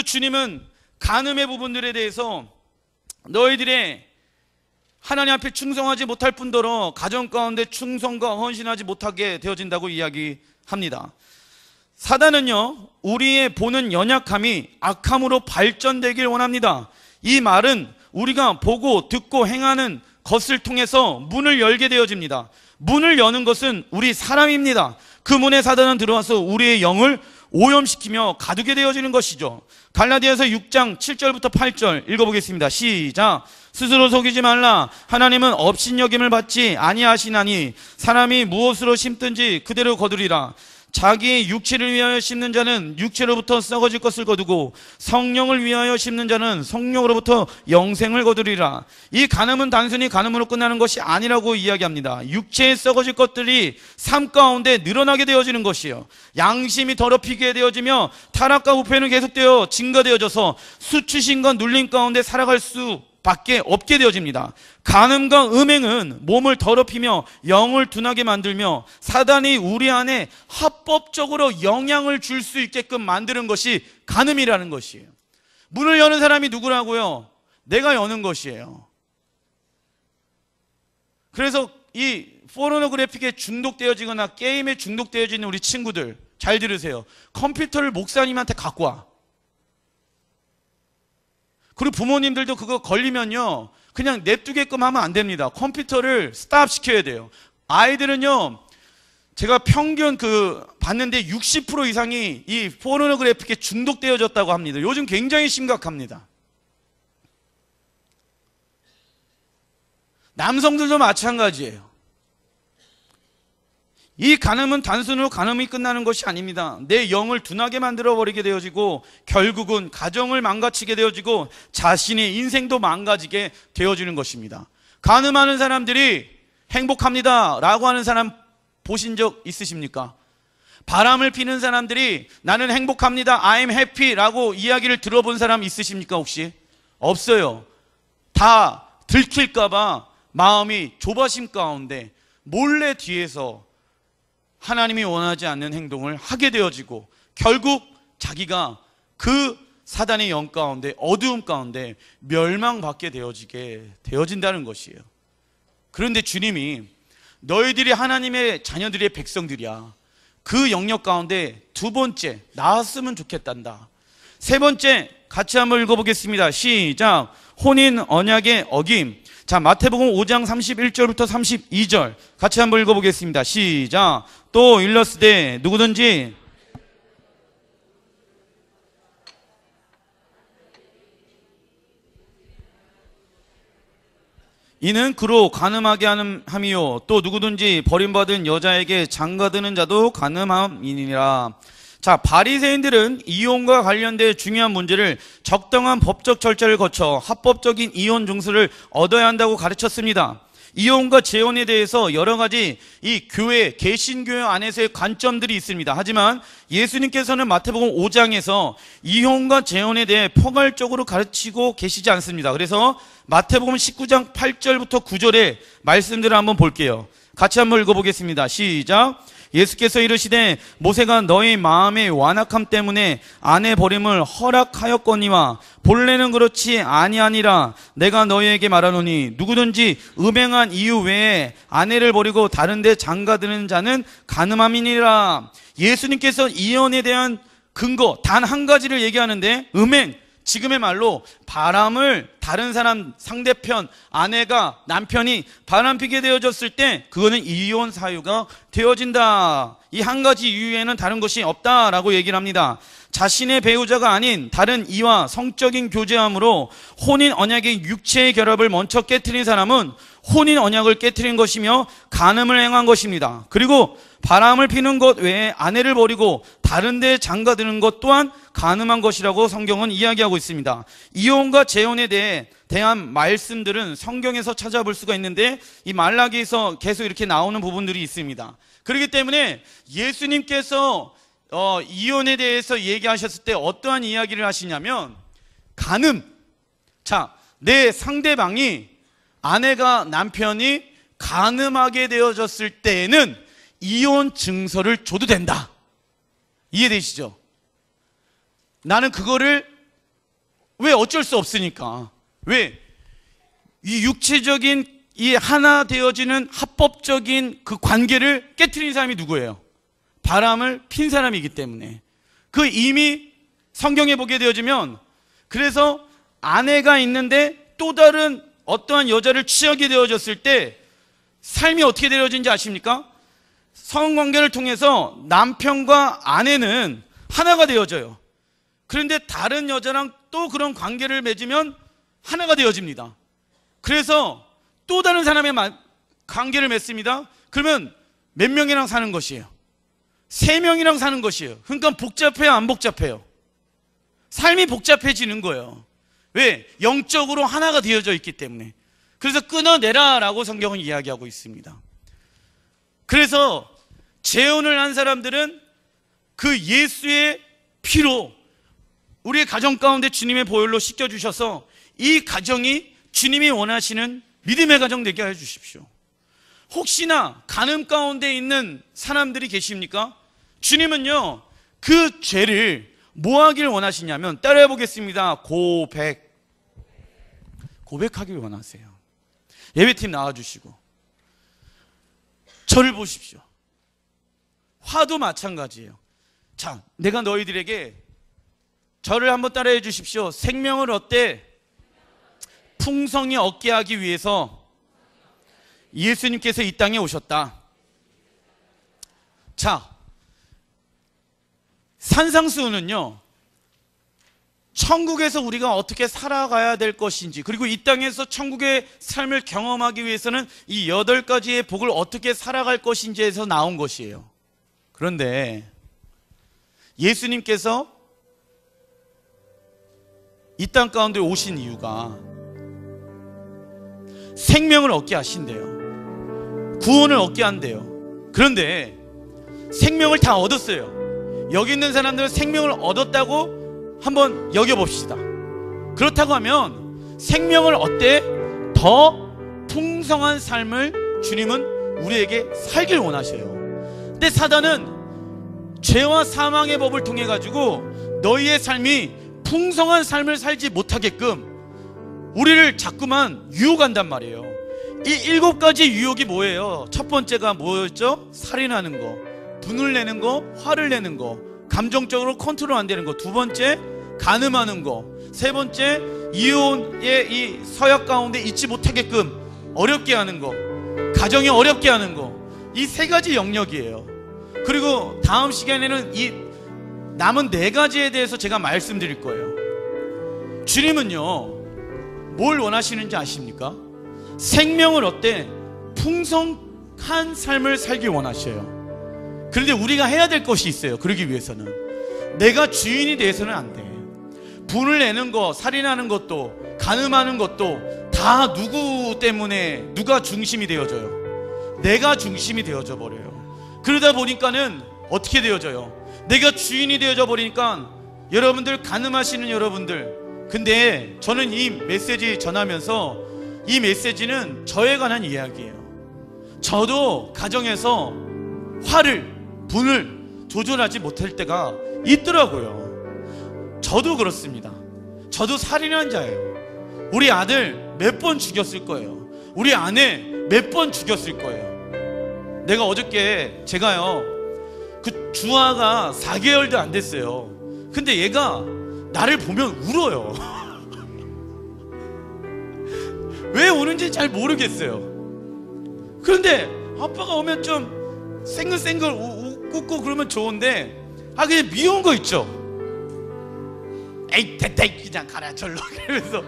Speaker 1: 주님은 간음의 부분들에 대해서 너희들의 하나님 앞에 충성하지 못할 뿐더러 가정 가운데 충성과 헌신하지 못하게 되어진다고 이야기합니다. 사단은요, 우리의 보는 연약함이 악함으로 발전되길 원합니다. 이 말은 우리가 보고 듣고 행하는 것을 통해서 문을 열게 되어집니다. 문을 여는 것은 우리 사람입니다. 그 문에 사단은 들어와서 우리의 영을 오염시키며 가두게 되어지는 것이죠. 갈라디아서 6장 7절부터 8절 읽어보겠습니다. 시작. 스스로 속이지 말라. 하나님은 업신여김을 받지 아니하시나니 사람이 무엇으로 심든지 그대로 거두리라. 자기의 육체를 위하여 심는 자는 육체로부터 썩어질 것을 거두고 성령을 위하여 심는 자는 성령으로부터 영생을 거두리라. 이 간음은 단순히 간음으로 끝나는 것이 아니라고 이야기합니다. 육체에 썩어질 것들이 삶 가운데 늘어나게 되어지는 것이에요. 양심이 더럽히게 되어지며 타락과 부패는 계속되어 증가되어져서 수치심과 눌림 가운데 살아갈 수밖에 없게 되어집니다. 간음과 음행은 몸을 더럽히며 영을 둔하게 만들며 사단이 우리 안에 합법적으로 영향을 줄 수 있게끔 만드는 것이 간음이라는 것이에요. 문을 여는 사람이 누구라고요? 내가 여는 것이에요. 그래서 이 포르노그래픽에 중독되어지거나 게임에 중독되어지는 우리 친구들 잘 들으세요. 컴퓨터를 목사님한테 갖고 와. 그리고 부모님들도 그거 걸리면요 그냥 냅두게끔 하면 안 됩니다. 컴퓨터를 스탑 시켜야 돼요. 아이들은요 제가 평균 봤는데 60% 이상이 이 포르노그래픽에 중독되어졌다고 합니다. 요즘 굉장히 심각합니다. 남성들도 마찬가지예요. 이 간음은 단순으로 간음이 끝나는 것이 아닙니다. 내 영을 둔하게 만들어버리게 되어지고 결국은 가정을 망가치게 되어지고 자신의 인생도 망가지게 되어지는 것입니다. 간음하는 사람들이 행복합니다 라고 하는 사람 보신 적 있으십니까? 바람을 피는 사람들이 나는 행복합니다, I'm happy 라고 이야기를 들어본 사람 있으십니까 혹시? 없어요. 다 들킬까봐 마음이 조바심 가운데 몰래 뒤에서 하나님이 원하지 않는 행동을 하게 되어지고 결국 자기가 그 사단의 영 가운데 어두움 가운데 멸망받게 되어진다는 것이에요. 그런데 주님이 너희들이 하나님의 자녀들의 백성들이야. 그 영역 가운데 두 번째 나았으면 좋겠단다. 세 번째 같이 한번 읽어보겠습니다. 시작. 혼인 언약의 어김. 자, 마태복음 5장 31절부터 32절 같이 한번 읽어보겠습니다. 시작. 또 일러스되 누구든지 이는 그로 간음하게 함이요 또 누구든지 버림받은 여자에게 장가드는 자도 간음함이니라. 자, 바리새인들은 이혼과 관련된 중요한 문제를 적당한 법적 절차를 거쳐 합법적인 이혼 증서를 얻어야 한다고 가르쳤습니다. 이혼과 재혼에 대해서 여러 가지 이 교회, 개신교회 안에서의 관점들이 있습니다. 하지만 예수님께서는 마태복음 5장에서 이혼과 재혼에 대해 포괄적으로 가르치고 계시지 않습니다. 그래서 마태복음 19장 8절부터 9절의 말씀들을 한번 볼게요. 같이 한번 읽어보겠습니다. 시작. 예수께서 이르시되 모세가 너희 마음의 완악함 때문에 아내 버림을 허락하였거니와 본래는 그렇지 아니하니라. 내가 너희에게 말하노니 누구든지 음행한 이유 외에 아내를 버리고 다른 데 장가드는 자는 간음함이니라. 예수님께서 이혼에 대한 근거 단 한 가지를 얘기하는데 음행, 지금의 말로 바람을 다른 사람, 상대편, 아내가, 남편이 바람피게 되어졌을 때 그거는 이혼 사유가 되어진다. 이 한 가지 이유에는 다른 것이 없다라고 얘기를 합니다. 자신의 배우자가 아닌 다른 이와 성적인 교제함으로 혼인 언약의 육체의 결합을 먼저 깨트린 사람은 혼인 언약을 깨트린 것이며 간음을 행한 것입니다. 그리고 바람을 피는 것 외에 아내를 버리고 다른 데에 장가드는 것 또한 간음한 것이라고 성경은 이야기하고 있습니다. 이혼과 재혼에 대한 말씀들은 성경에서 찾아볼 수가 있는데 이 말라기에서 계속 이렇게 나오는 부분들이 있습니다. 그렇기 때문에 예수님께서 이혼에 대해서 얘기하셨을 때 어떠한 이야기를 하시냐면 간음, 자, 내 상대방이 아내가 남편이 간음하게 되어졌을 때에는 이혼 증서를 줘도 된다. 이해되시죠? 나는 그거를 왜 어쩔 수 없으니까. 왜? 이 육체적인 이 하나 되어지는 합법적인 그 관계를 깨트린 사람이 누구예요? 바람을 핀 사람이기 때문에. 그 이미 성경에 보게 되어지면 그래서 아내가 있는데 또 다른 어떠한 여자를 취하게 되어졌을 때 삶이 어떻게 되어진지 아십니까? 성관계를 통해서 남편과 아내는 하나가 되어져요. 그런데 다른 여자랑 또 그런 관계를 맺으면 하나가 되어집니다. 그래서 또 다른 사람의 관계를 맺습니다. 그러면 몇 명이랑 사는 것이에요? 3명이랑 사는 것이에요. 그러니까 복잡해요, 안 복잡해요? 삶이 복잡해지는 거예요. 왜? 영적으로 하나가 되어져 있기 때문에. 그래서 끊어내라 라고 성경은 이야기하고 있습니다. 그래서 재혼을 한 사람들은 그 예수의 피로 우리의 가정 가운데 주님의 보혈로 씻겨주셔서 이 가정이 주님이 원하시는 믿음의 가정 되게 해주십시오. 혹시나 간음 가운데 있는 사람들이 계십니까? 주님은요 그 죄를 뭐 하길 원하시냐면 따라해 보겠습니다. 고백하길 원하세요. 예배팀 나와주시고 저를 보십시오. 화도 마찬가지예요. 자, 내가 너희들에게 저를 한번 따라해 주십시오. 생명을 얻되 풍성히 얻게 하기 위해서 예수님께서 이 땅에 오셨다. 자, 산상수훈은요, 천국에서 우리가 어떻게 살아가야 될 것인지, 그리고 이 땅에서 천국의 삶을 경험하기 위해서는 이 8가지의 복을 어떻게 살아갈 것인지에서 나온 것이에요. 그런데 예수님께서 이 땅 가운데 오신 이유가 생명을 얻게 하신대요. 구원을 얻게 한대요. 그런데 생명을 다 얻었어요. 여기 있는 사람들은 생명을 얻었다고 한번 여겨봅시다. 그렇다고 하면 생명을 얻되 더 풍성한 삶을 주님은 우리에게 살길 원하셔요. 근데 사단은 죄와 사망의 법을 통해 가지고 너희의 삶이 풍성한 삶을 살지 못하게끔 우리를 자꾸만 유혹한단 말이에요. 이 7가지 유혹이 뭐예요? 첫 번째가 뭐였죠? 살인하는 거, 분을 내는 거, 화를 내는 거, 감정적으로 컨트롤 안 되는 거. 두 번째, 간음하는 거. 세 번째, 이혼의 이 서약 가운데 있지 못하게끔 어렵게 하는 거, 가정이 어렵게 하는 거. 이 3가지 영역이에요. 그리고 다음 시간에는 이 남은 4가지에 대해서 제가 말씀드릴 거예요. 주님은요, 뭘 원하시는지 아십니까? 생명을 얻되 풍성한 삶을 살기 원하셔요. 그런데 우리가 해야 될 것이 있어요. 그러기 위해서는 내가 주인이 돼서는 안 돼. 분을 내는 거, 살인하는 것도, 간음하는 것도 다 누구 때문에, 누가 중심이 되어져요? 내가 중심이 되어져 버려요. 그러다 보니까는 어떻게 되어져요? 내가 주인이 되어져 버리니까 여러분들, 간음하시는 여러분들, 근데 저는 이 메시지 전하면서 이 메시지는 저에 관한 이야기예요. 저도 가정에서 화를, 분을 조절하지 못할 때가 있더라고요. 저도 그렇습니다. 저도 살인한 자예요. 우리 아들 몇 번 죽였을 거예요. 우리 아내 몇 번 죽였을 거예요. 내가 어저께, 제가요, 그 주아가 4개월도 안 됐어요. 근데 얘가 나를 보면 울어요. 왜 우는지 잘 모르겠어요. 그런데 아빠가 오면 좀 생글생글 웃고 그러면 좋은데, 그냥 미운 거 있죠. 에이, 대대 그냥 가라 절로. 그러면서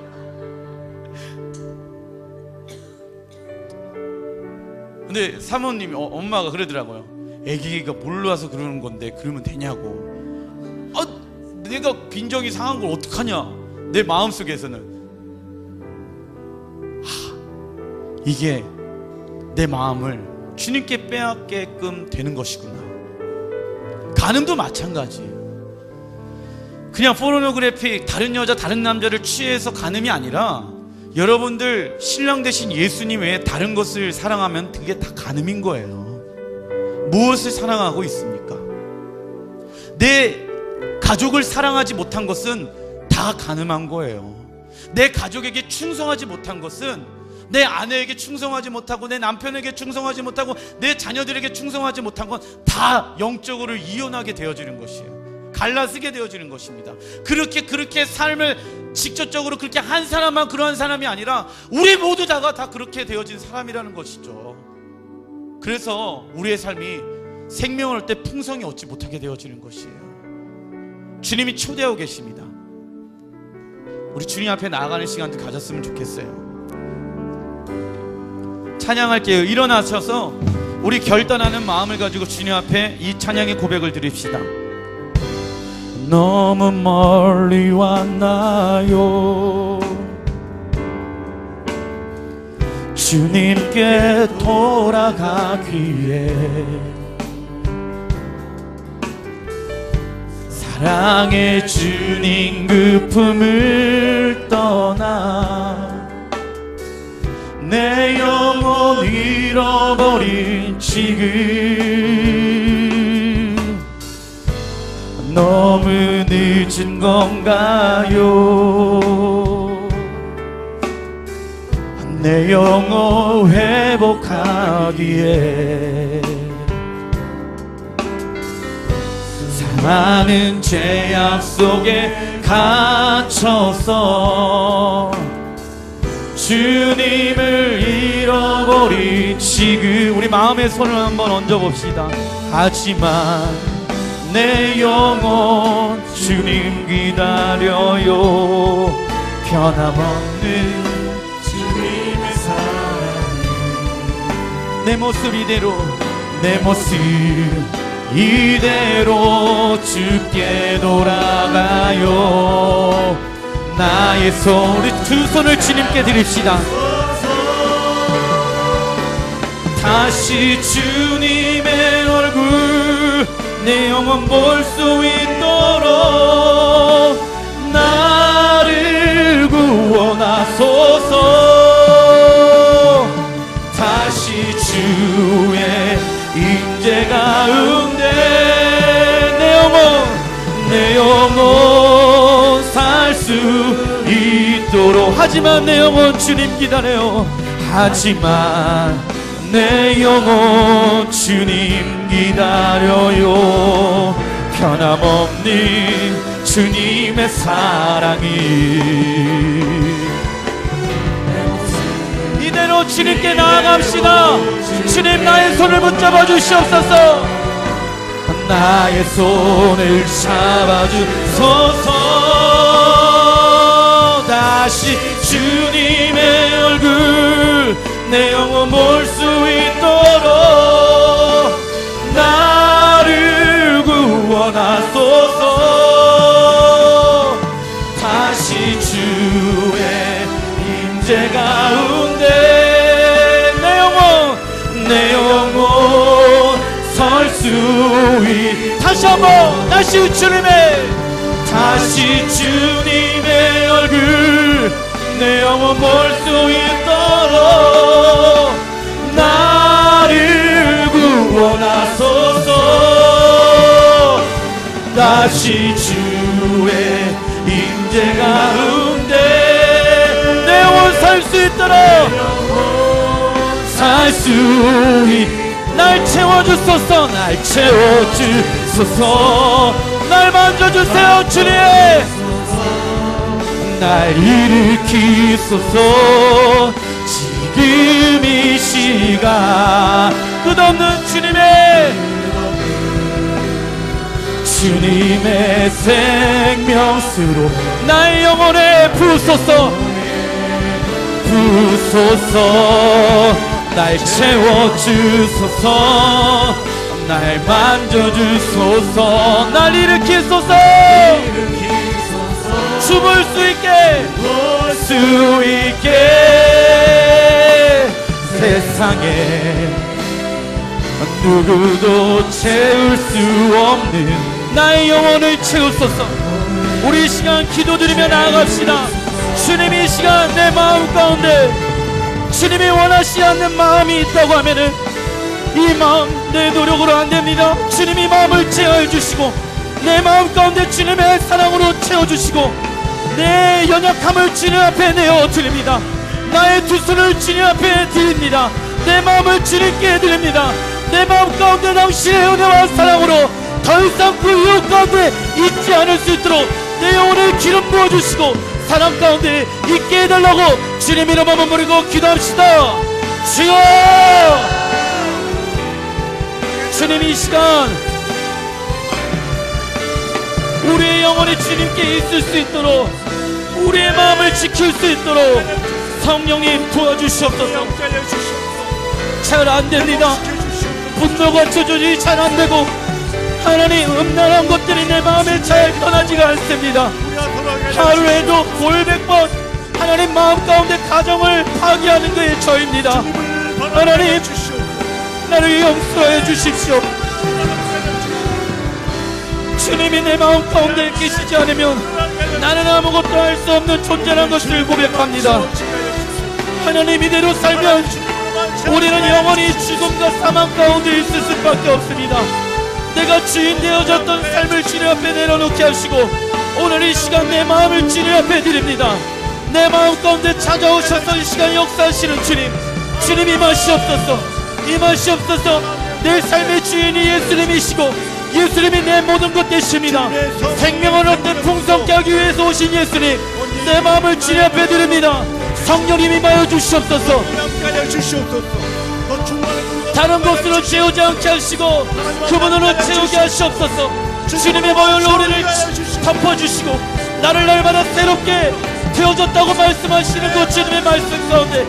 Speaker 1: 근데 사모님이, 엄마가 그러더라고요. 애기가 몰라서 그러는 건데 그러면 되냐고. 내가 빈정이 상한 걸 어떡하냐. 내 마음속에서는 이게 내 마음을 주님께 빼앗게끔 되는 것이구나. 간음도 마찬가지예요. 그냥 포르노그래피, 다른 여자 다른 남자를 취해서 간음이 아니라 여러분들 신랑 되신 예수님 외에 다른 것을 사랑하면 그게 다 간음인 거예요. 무엇을 사랑하고 있습니까? 내 가족을 사랑하지 못한 것은 다 간음한 거예요. 내 가족에게 충성하지 못한 것은, 내 아내에게 충성하지 못하고, 내 남편에게 충성하지 못하고, 내 자녀들에게 충성하지 못한 건 다 영적으로 이혼하게 되어지는 것이에요. 갈라서게 되어지는 것입니다. 그렇게 삶을 직접적으로 그렇게 한 사람만 그러한 사람이 아니라 우리 모두 다가 다 그렇게 되어진 사람이라는 것이죠. 그래서 우리의 삶이 생명을 얻을 때 풍성히 얻지 못하게 되어지는 것이에요. 주님이 초대하고 계십니다. 우리 주님 앞에 나아가는 시간도 가졌으면 좋겠어요. 찬양할게요. 일어나셔서 우리 결단하는 마음을 가지고 주님 앞에 이 찬양의 고백을 드립시다. 너무 멀리 왔나요? 주님께 돌아가기에 사랑의 주님 그 품을 떠나 내 영혼 잃어버린 지금 너무 늦은 건가요? 내 영혼 회복하기에 많은 죄악 속에 갇혀서 주님을 잃어버린 지금 우리 마음의 손을 한번 얹어봅시다. 하지만 내 영혼 주님 기다려요. 변함없는 주님의 사랑. 내 모습 이대로 내 모습 이대로 주께 돌아가요. 나의 손 우리 두 손을 주님께 드립시다. 다시 주님의 얼굴 내 영혼 볼 수 있도록 나를 구원하소서. 다시 주의 임재 가운데 내 영혼 살 수 있도록. 하지만 내 영혼 주님 기다려요. 하지만 내 영혼 주님 기다려요. 변함없는 주님의 사랑이 이대로 주님께 나아갑시다. 주님 나의 손을 붙잡아 주시옵소서. 나의 손을 잡아주소서. 다시 주님의 얼굴 내 영혼 볼 수 있도록 나를 구원하소서. 다시 주의 임재 가운데 내 영혼 설 수 있. 다시 한번 다시 주님의 얼굴 내 영혼 볼 수 있도록 나를 구원하소서. 다시 주의 임재 가운데 내 영혼 살 수 있도록 살 수 있. 날 채워주소서. 날 채워주소서. 날 만져주세요 주님. 날 일으키소서. 지금 이 시간 끝없는 주님의 생명수로 나의 영혼에 부소서. 날 채워주소서. 날 만져주소서. 날 일으키소서. 춤을 수 있게 세상에 누구도 채울 수 없는 나의 영혼을 채우소서. 우리 이 시간 기도드리며 나아갑시다. 주님 이 시간 내 마음 가운데 주님이 원하시지 않는 마음이 있다고 하면은 이 마음 내 노력으로 안 됩니다. 주님이 마음을 채워해 주시고 내 마음 가운데 주님의 사랑으로 채워주시고 내 연약함을 주님 앞에 내어드립니다. 나의 두 손을 주님 앞에 드립니다. 내 마음을 주님께 드립니다. 내 마음 가운데 당신의 은혜와 사랑으로 더 이상 그 이웃 가운데 있지 않을 수 있도록 내 영혼을 기름 부어주시고 사랑 가운데 있게 해달라고 주님 이름 한번 부르고 기도합시다. 주여! 주님 이 시간 우리의 영혼이 주님께 있을 수 있도록 우리의 마음을 지킬 수 있도록 성령님 도와주시옵소서. 잘 안됩니다. 분노가 조절이 잘 안되고 하나님 음란한 것들이 내 마음에 잘 떠나지가 않습니다. 하루에도 500번 하나님 마음 가운데 가정을 파괴하는 것이 저입니다. 하나님 나를 용서해 주십시오. 주님이 내 마음 가운데 계시지 않으면 나는 아무것도 할 수 없는 존재라는 것을 고백합니다. 하나님 이대로 살면 우리는 영원히 죽음과 사망 가운데 있을 수밖에 없습니다. 내가 주인 되어졌던 삶을 주님 앞에 내려놓게 하시고 오늘 이 시간 내 마음을 주님 앞에 드립니다. 내 마음 가운데 찾아오셔서 이 시간 역사하시는 주님, 주님 임하시옵소서. 임하시옵소서. 내 삶의 주인이 예수님이시고 예수님이 내 모든 것 되십니다. 생명을 얻는 풍성케 하기 위해서 오신 예수님, 내 마음을 주님 앞에 드립니다.
Speaker 2: 성령님 임하여 주시옵소서. 다른 것으로 채우지 않게 하시고 그분으로 채우게 하시옵소서. 주님의 보혈로 우리를 덮어주시고 나를 날마다 새롭게 되어졌다고 말씀하시는 그 주님의 말씀 가운데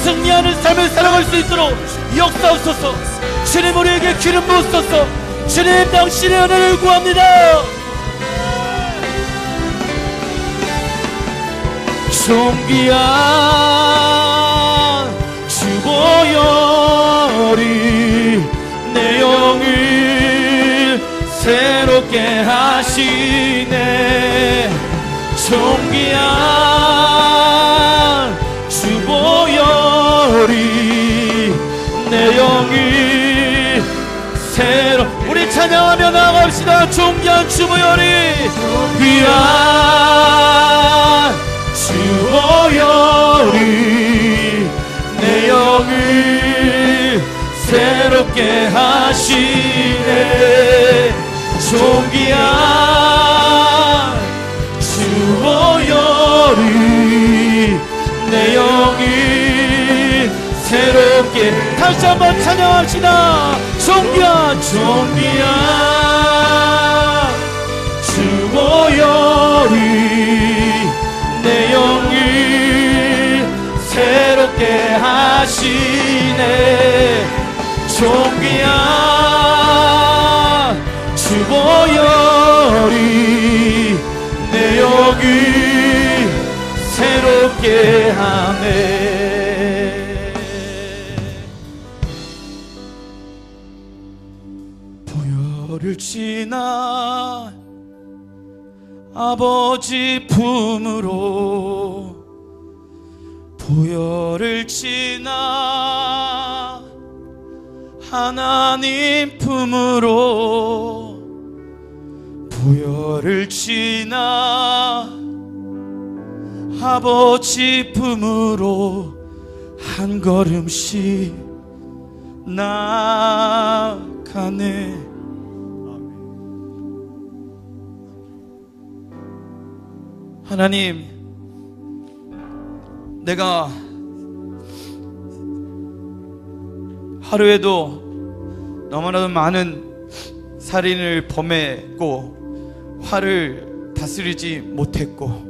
Speaker 2: 승리하는 삶을 살아갈 수 있도록 역사하소서. 주님 우리에게 기름 부으소서. 주님 당신의 은혜를 구합니다. 존귀한 주보혈이 내 영을 새롭게 하시네. 존귀한 주보혈이 내 영을 우리 찬양하며 나갑시다. 존귀한 주보혈이 귀한 주보혈이 내 영을 새롭게 하시네. 존귀한 주보혈이 내 영을 새롭게 다시 한번 찬양합시다. 존귀한 주보혈이 내 영을 새롭게 하시네. 존귀한 주보혈이 내 영을 새롭게 하네. 보혈을 지나 아버지 품으로 보혈을 지나 하나님 품으로 보혈을 지나 아버지 품으로 한 걸음씩 나아가네. 하나님, 내가 하루에도 너무나도 많은 살인을 범했고 화를 다스리지 못했고,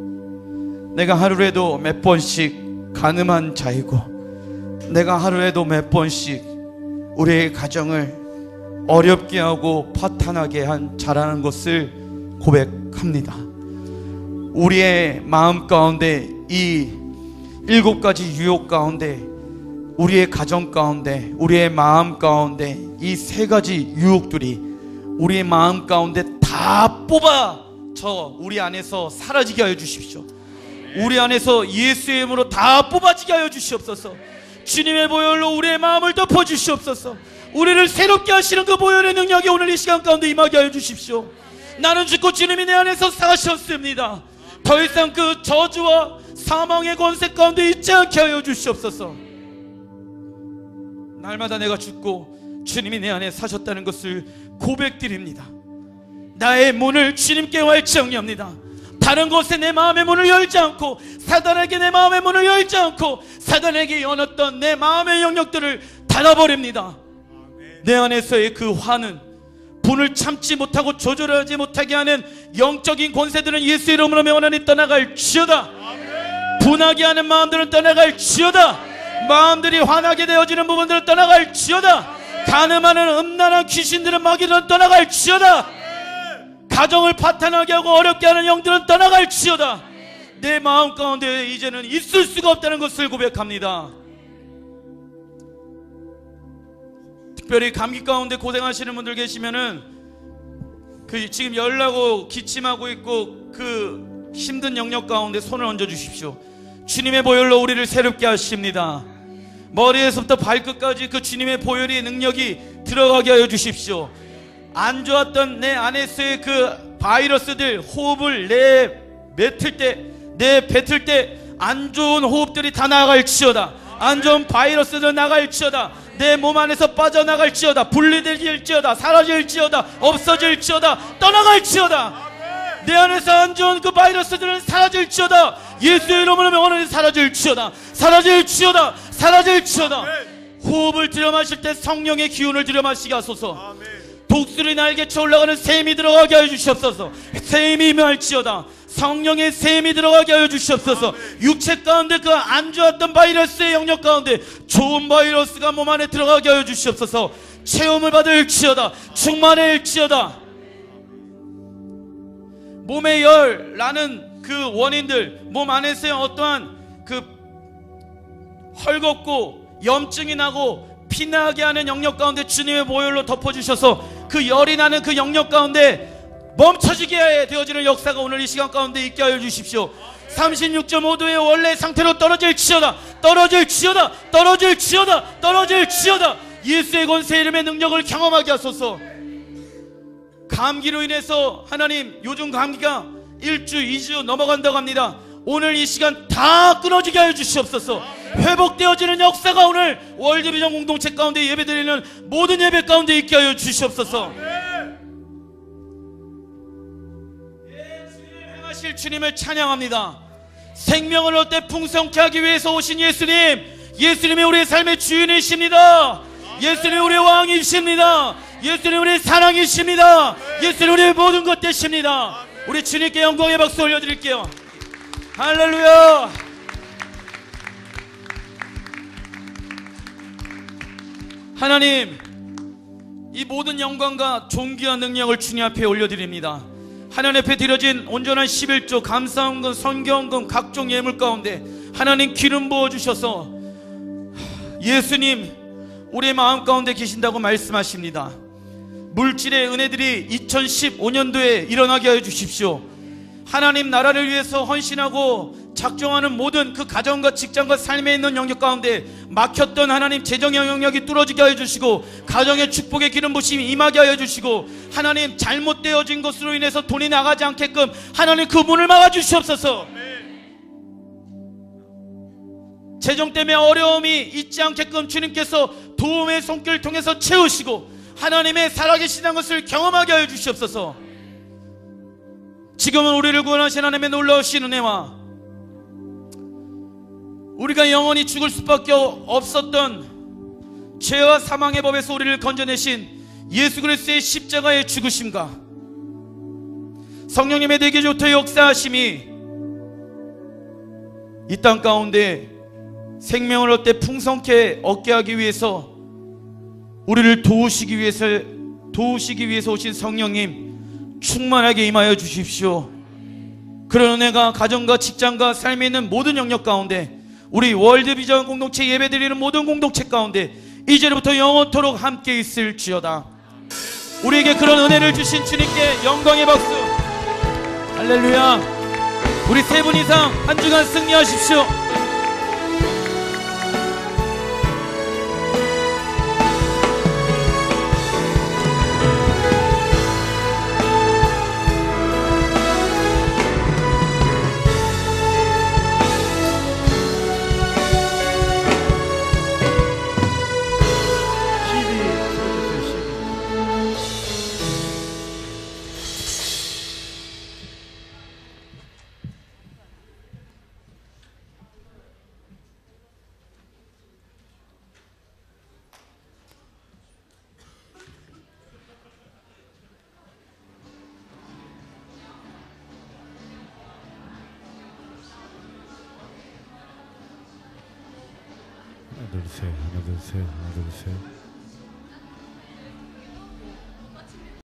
Speaker 2: 내가 하루에도 몇 번씩 간음한 자이고, 내가 하루에도 몇 번씩 우리의 가정을 어렵게 하고 파탄하게 한 자라는 것을 고백합니다. 우리의 마음 가운데 이 7가지 유혹 가운데, 우리의 가정 가운데, 우리의 마음 가운데 이 3가지 유혹들이 우리의 마음 가운데 다 뽑아져 우리 안에서 사라지게 하여 주십시오. 우리 안에서 예수의 이름으로 다 뽑아지게 하여 주시옵소서. 주님의 보혈로 우리의 마음을 덮어 주시옵소서. 우리를 새롭게 하시는 그 보혈의 능력이 오늘 이 시간 가운데 임하게 하여 주십시오. 나는 죽고 주님이 내 안에서 사셨습니다. 더 이상 그 저주와 사망의 권세 가운데 있지 않게 하여 주시옵소서. 날마다 내가 죽고 주님이 내 안에 사셨다는 것을 고백드립니다. 나의 문을 주님께 활정합니다. 다른 곳에 내 마음의 문을 열지 않고, 사단에게 내 마음의 문을 열지 않고, 사단에게 여눴던 내 마음의 영역들을 닫아버립니다. 내 안에서의 그 화는, 분을 참지 못하고 조절하지 못하게 하는 영적인 권세들은 예수 이름으로 명하니 떠나갈지어다. 분하게 하는 마음들은 떠나갈지어다. 마음들이 화나게 되어지는 부분들은 떠나갈지어다. 간음하는 음란한 귀신들은 마귀들은 떠나갈지어다. 가정을 파탄하게 하고 어렵게 하는 영들은 떠나갈지어다. 내 마음 가운데 이제는 있을 수가 없다는 것을 고백합니다. 특별히 감기 가운데 고생하시는 분들 계시면은 그 지금 열나고 기침하고 있고 그 힘든 영역 가운데 손을 얹어 주십시오. 주님의 보혈로 우리를 새롭게 하십니다. 머리에서부터 발끝까지 그 주님의 보혈의 능력이 들어가게 하여 주십시오. 안 좋았던 내 안에서의 그 바이러스들, 호흡을 내뱉을 때, 내뱉을 때 안 좋은 호흡들이 다 나갈지어다. 안 좋은 바이러스들 나갈지어다. 내 몸 안에서 빠져나갈지어다. 분리될지어다. 사라질지어다. 없어질지어다. 떠나갈지어다. 내 안에서 안 좋은 그 바이러스들은 사라질지어다. 예수의 이름으로 명하노니 사라질지어다. 사라질지어다. 사라질지어다. 호흡을 들여 마실 때 성령의 기운을 들여 마시게 하소서. 독수리 날개쳐 올라가는 샘이 들어가게 하여 주시옵소서. 샘이 임할지어다. 성령의 샘이 들어가게 하여 주시옵소서. 육체 가운데 그 안 좋았던 바이러스의 영역 가운데 좋은 바이러스가 몸 안에 들어가게 하여 주시옵소서. 체험을 받을지어다. 충만할지어다. 몸의 열 나는 그 원인들, 몸 안에서의 어떠한 그 헐겁고 염증이 나고 피나게 하는 영역 가운데 주님의 보혈로 덮어주셔서 그 열이 나는 그 영역 가운데 멈춰지게 되어지는 역사가 오늘 이 시간 가운데 있게 하여 주십시오. 36.5도의 원래 상태로 떨어질지어다. 떨어질지어다. 떨어질지어다. 떨어질지어다. 예수의 권세 이름의 능력을 경험하게 하소서. 감기로 인해서 하나님 요즘 감기가 1주 2주 넘어간다고 합니다. 오늘 이 시간 다 끊어지게 하여 주시옵소서. 회복되어지는 역사가 오늘 월드비전 공동체 가운데 예배드리는 모든 예배 가운데 있게 하여 주시옵소서. 주님 행하실 주님을 찬양합니다. 생명을 얻되 풍성케 하기 위해서 오신 예수님, 예수님이 우리의 삶의 주인이십니다. 예수님이 우리의 왕이십니다. 예수님 우리의 사랑이십니다. 예수님 우리의 모든 것 되십니다. 우리 주님께 영광의 박수 올려드릴게요. 할렐루야. 하나님, 이 모든 영광과 존귀와 능력을 주님 앞에 올려드립니다. 하나님 앞에 드려진 온전한 11조 감사헌금, 선교헌금, 각종 예물 가운데 하나님 기름 부어주셔서 예수님 우리의 마음 가운데 계신다고 말씀하십니다. 물질의 은혜들이 2015년도에 일어나게 하여 주십시오. 하나님 나라를 위해서 헌신하고 작정하는 모든 그 가정과 직장과 삶에 있는 영역 가운데 막혔던 하나님 재정의 영역이 뚫어지게 하여 주시고 가정의 축복의 기름 부심이 임하게 하여 주시고 하나님 잘못되어진 것으로 인해서 돈이 나가지 않게끔 하나님 그 문을 막아 주시옵소서. 재정 때문에 어려움이 있지 않게끔 주님께서 도움의 손길을 통해서 채우시고 하나님의 살아계시다는 것을 경험하게 하여 주시옵소서. 지금은 우리를 구원하신 하나님의 놀라우신 은혜와 우리가 영원히 죽을 수밖에 없었던 죄와 사망의 법에서 우리를 건져내신 예수 그리스도의 십자가의 죽으심과 성령님의 내게 좋다 역사하심이 이 땅 가운데 생명을 얻되 풍성케 얻게 하기 위해서 우리를 도우시기 위해서 오신 성령님 충만하게 임하여 주십시오. 그런 은혜가 가정과 직장과 삶에 있는 모든 영역 가운데 우리 월드비전 공동체 예배드리는 모든 공동체 가운데 이제부터 영원토록 함께 있을지어다. 우리에게 그런 은혜를 주신 주님께 영광의 박수. 할렐루야. 우리 세 분 이상 한 주간 승리하십시오.
Speaker 3: 하나 둘 셋, 하나 둘 셋, 하나 둘 셋.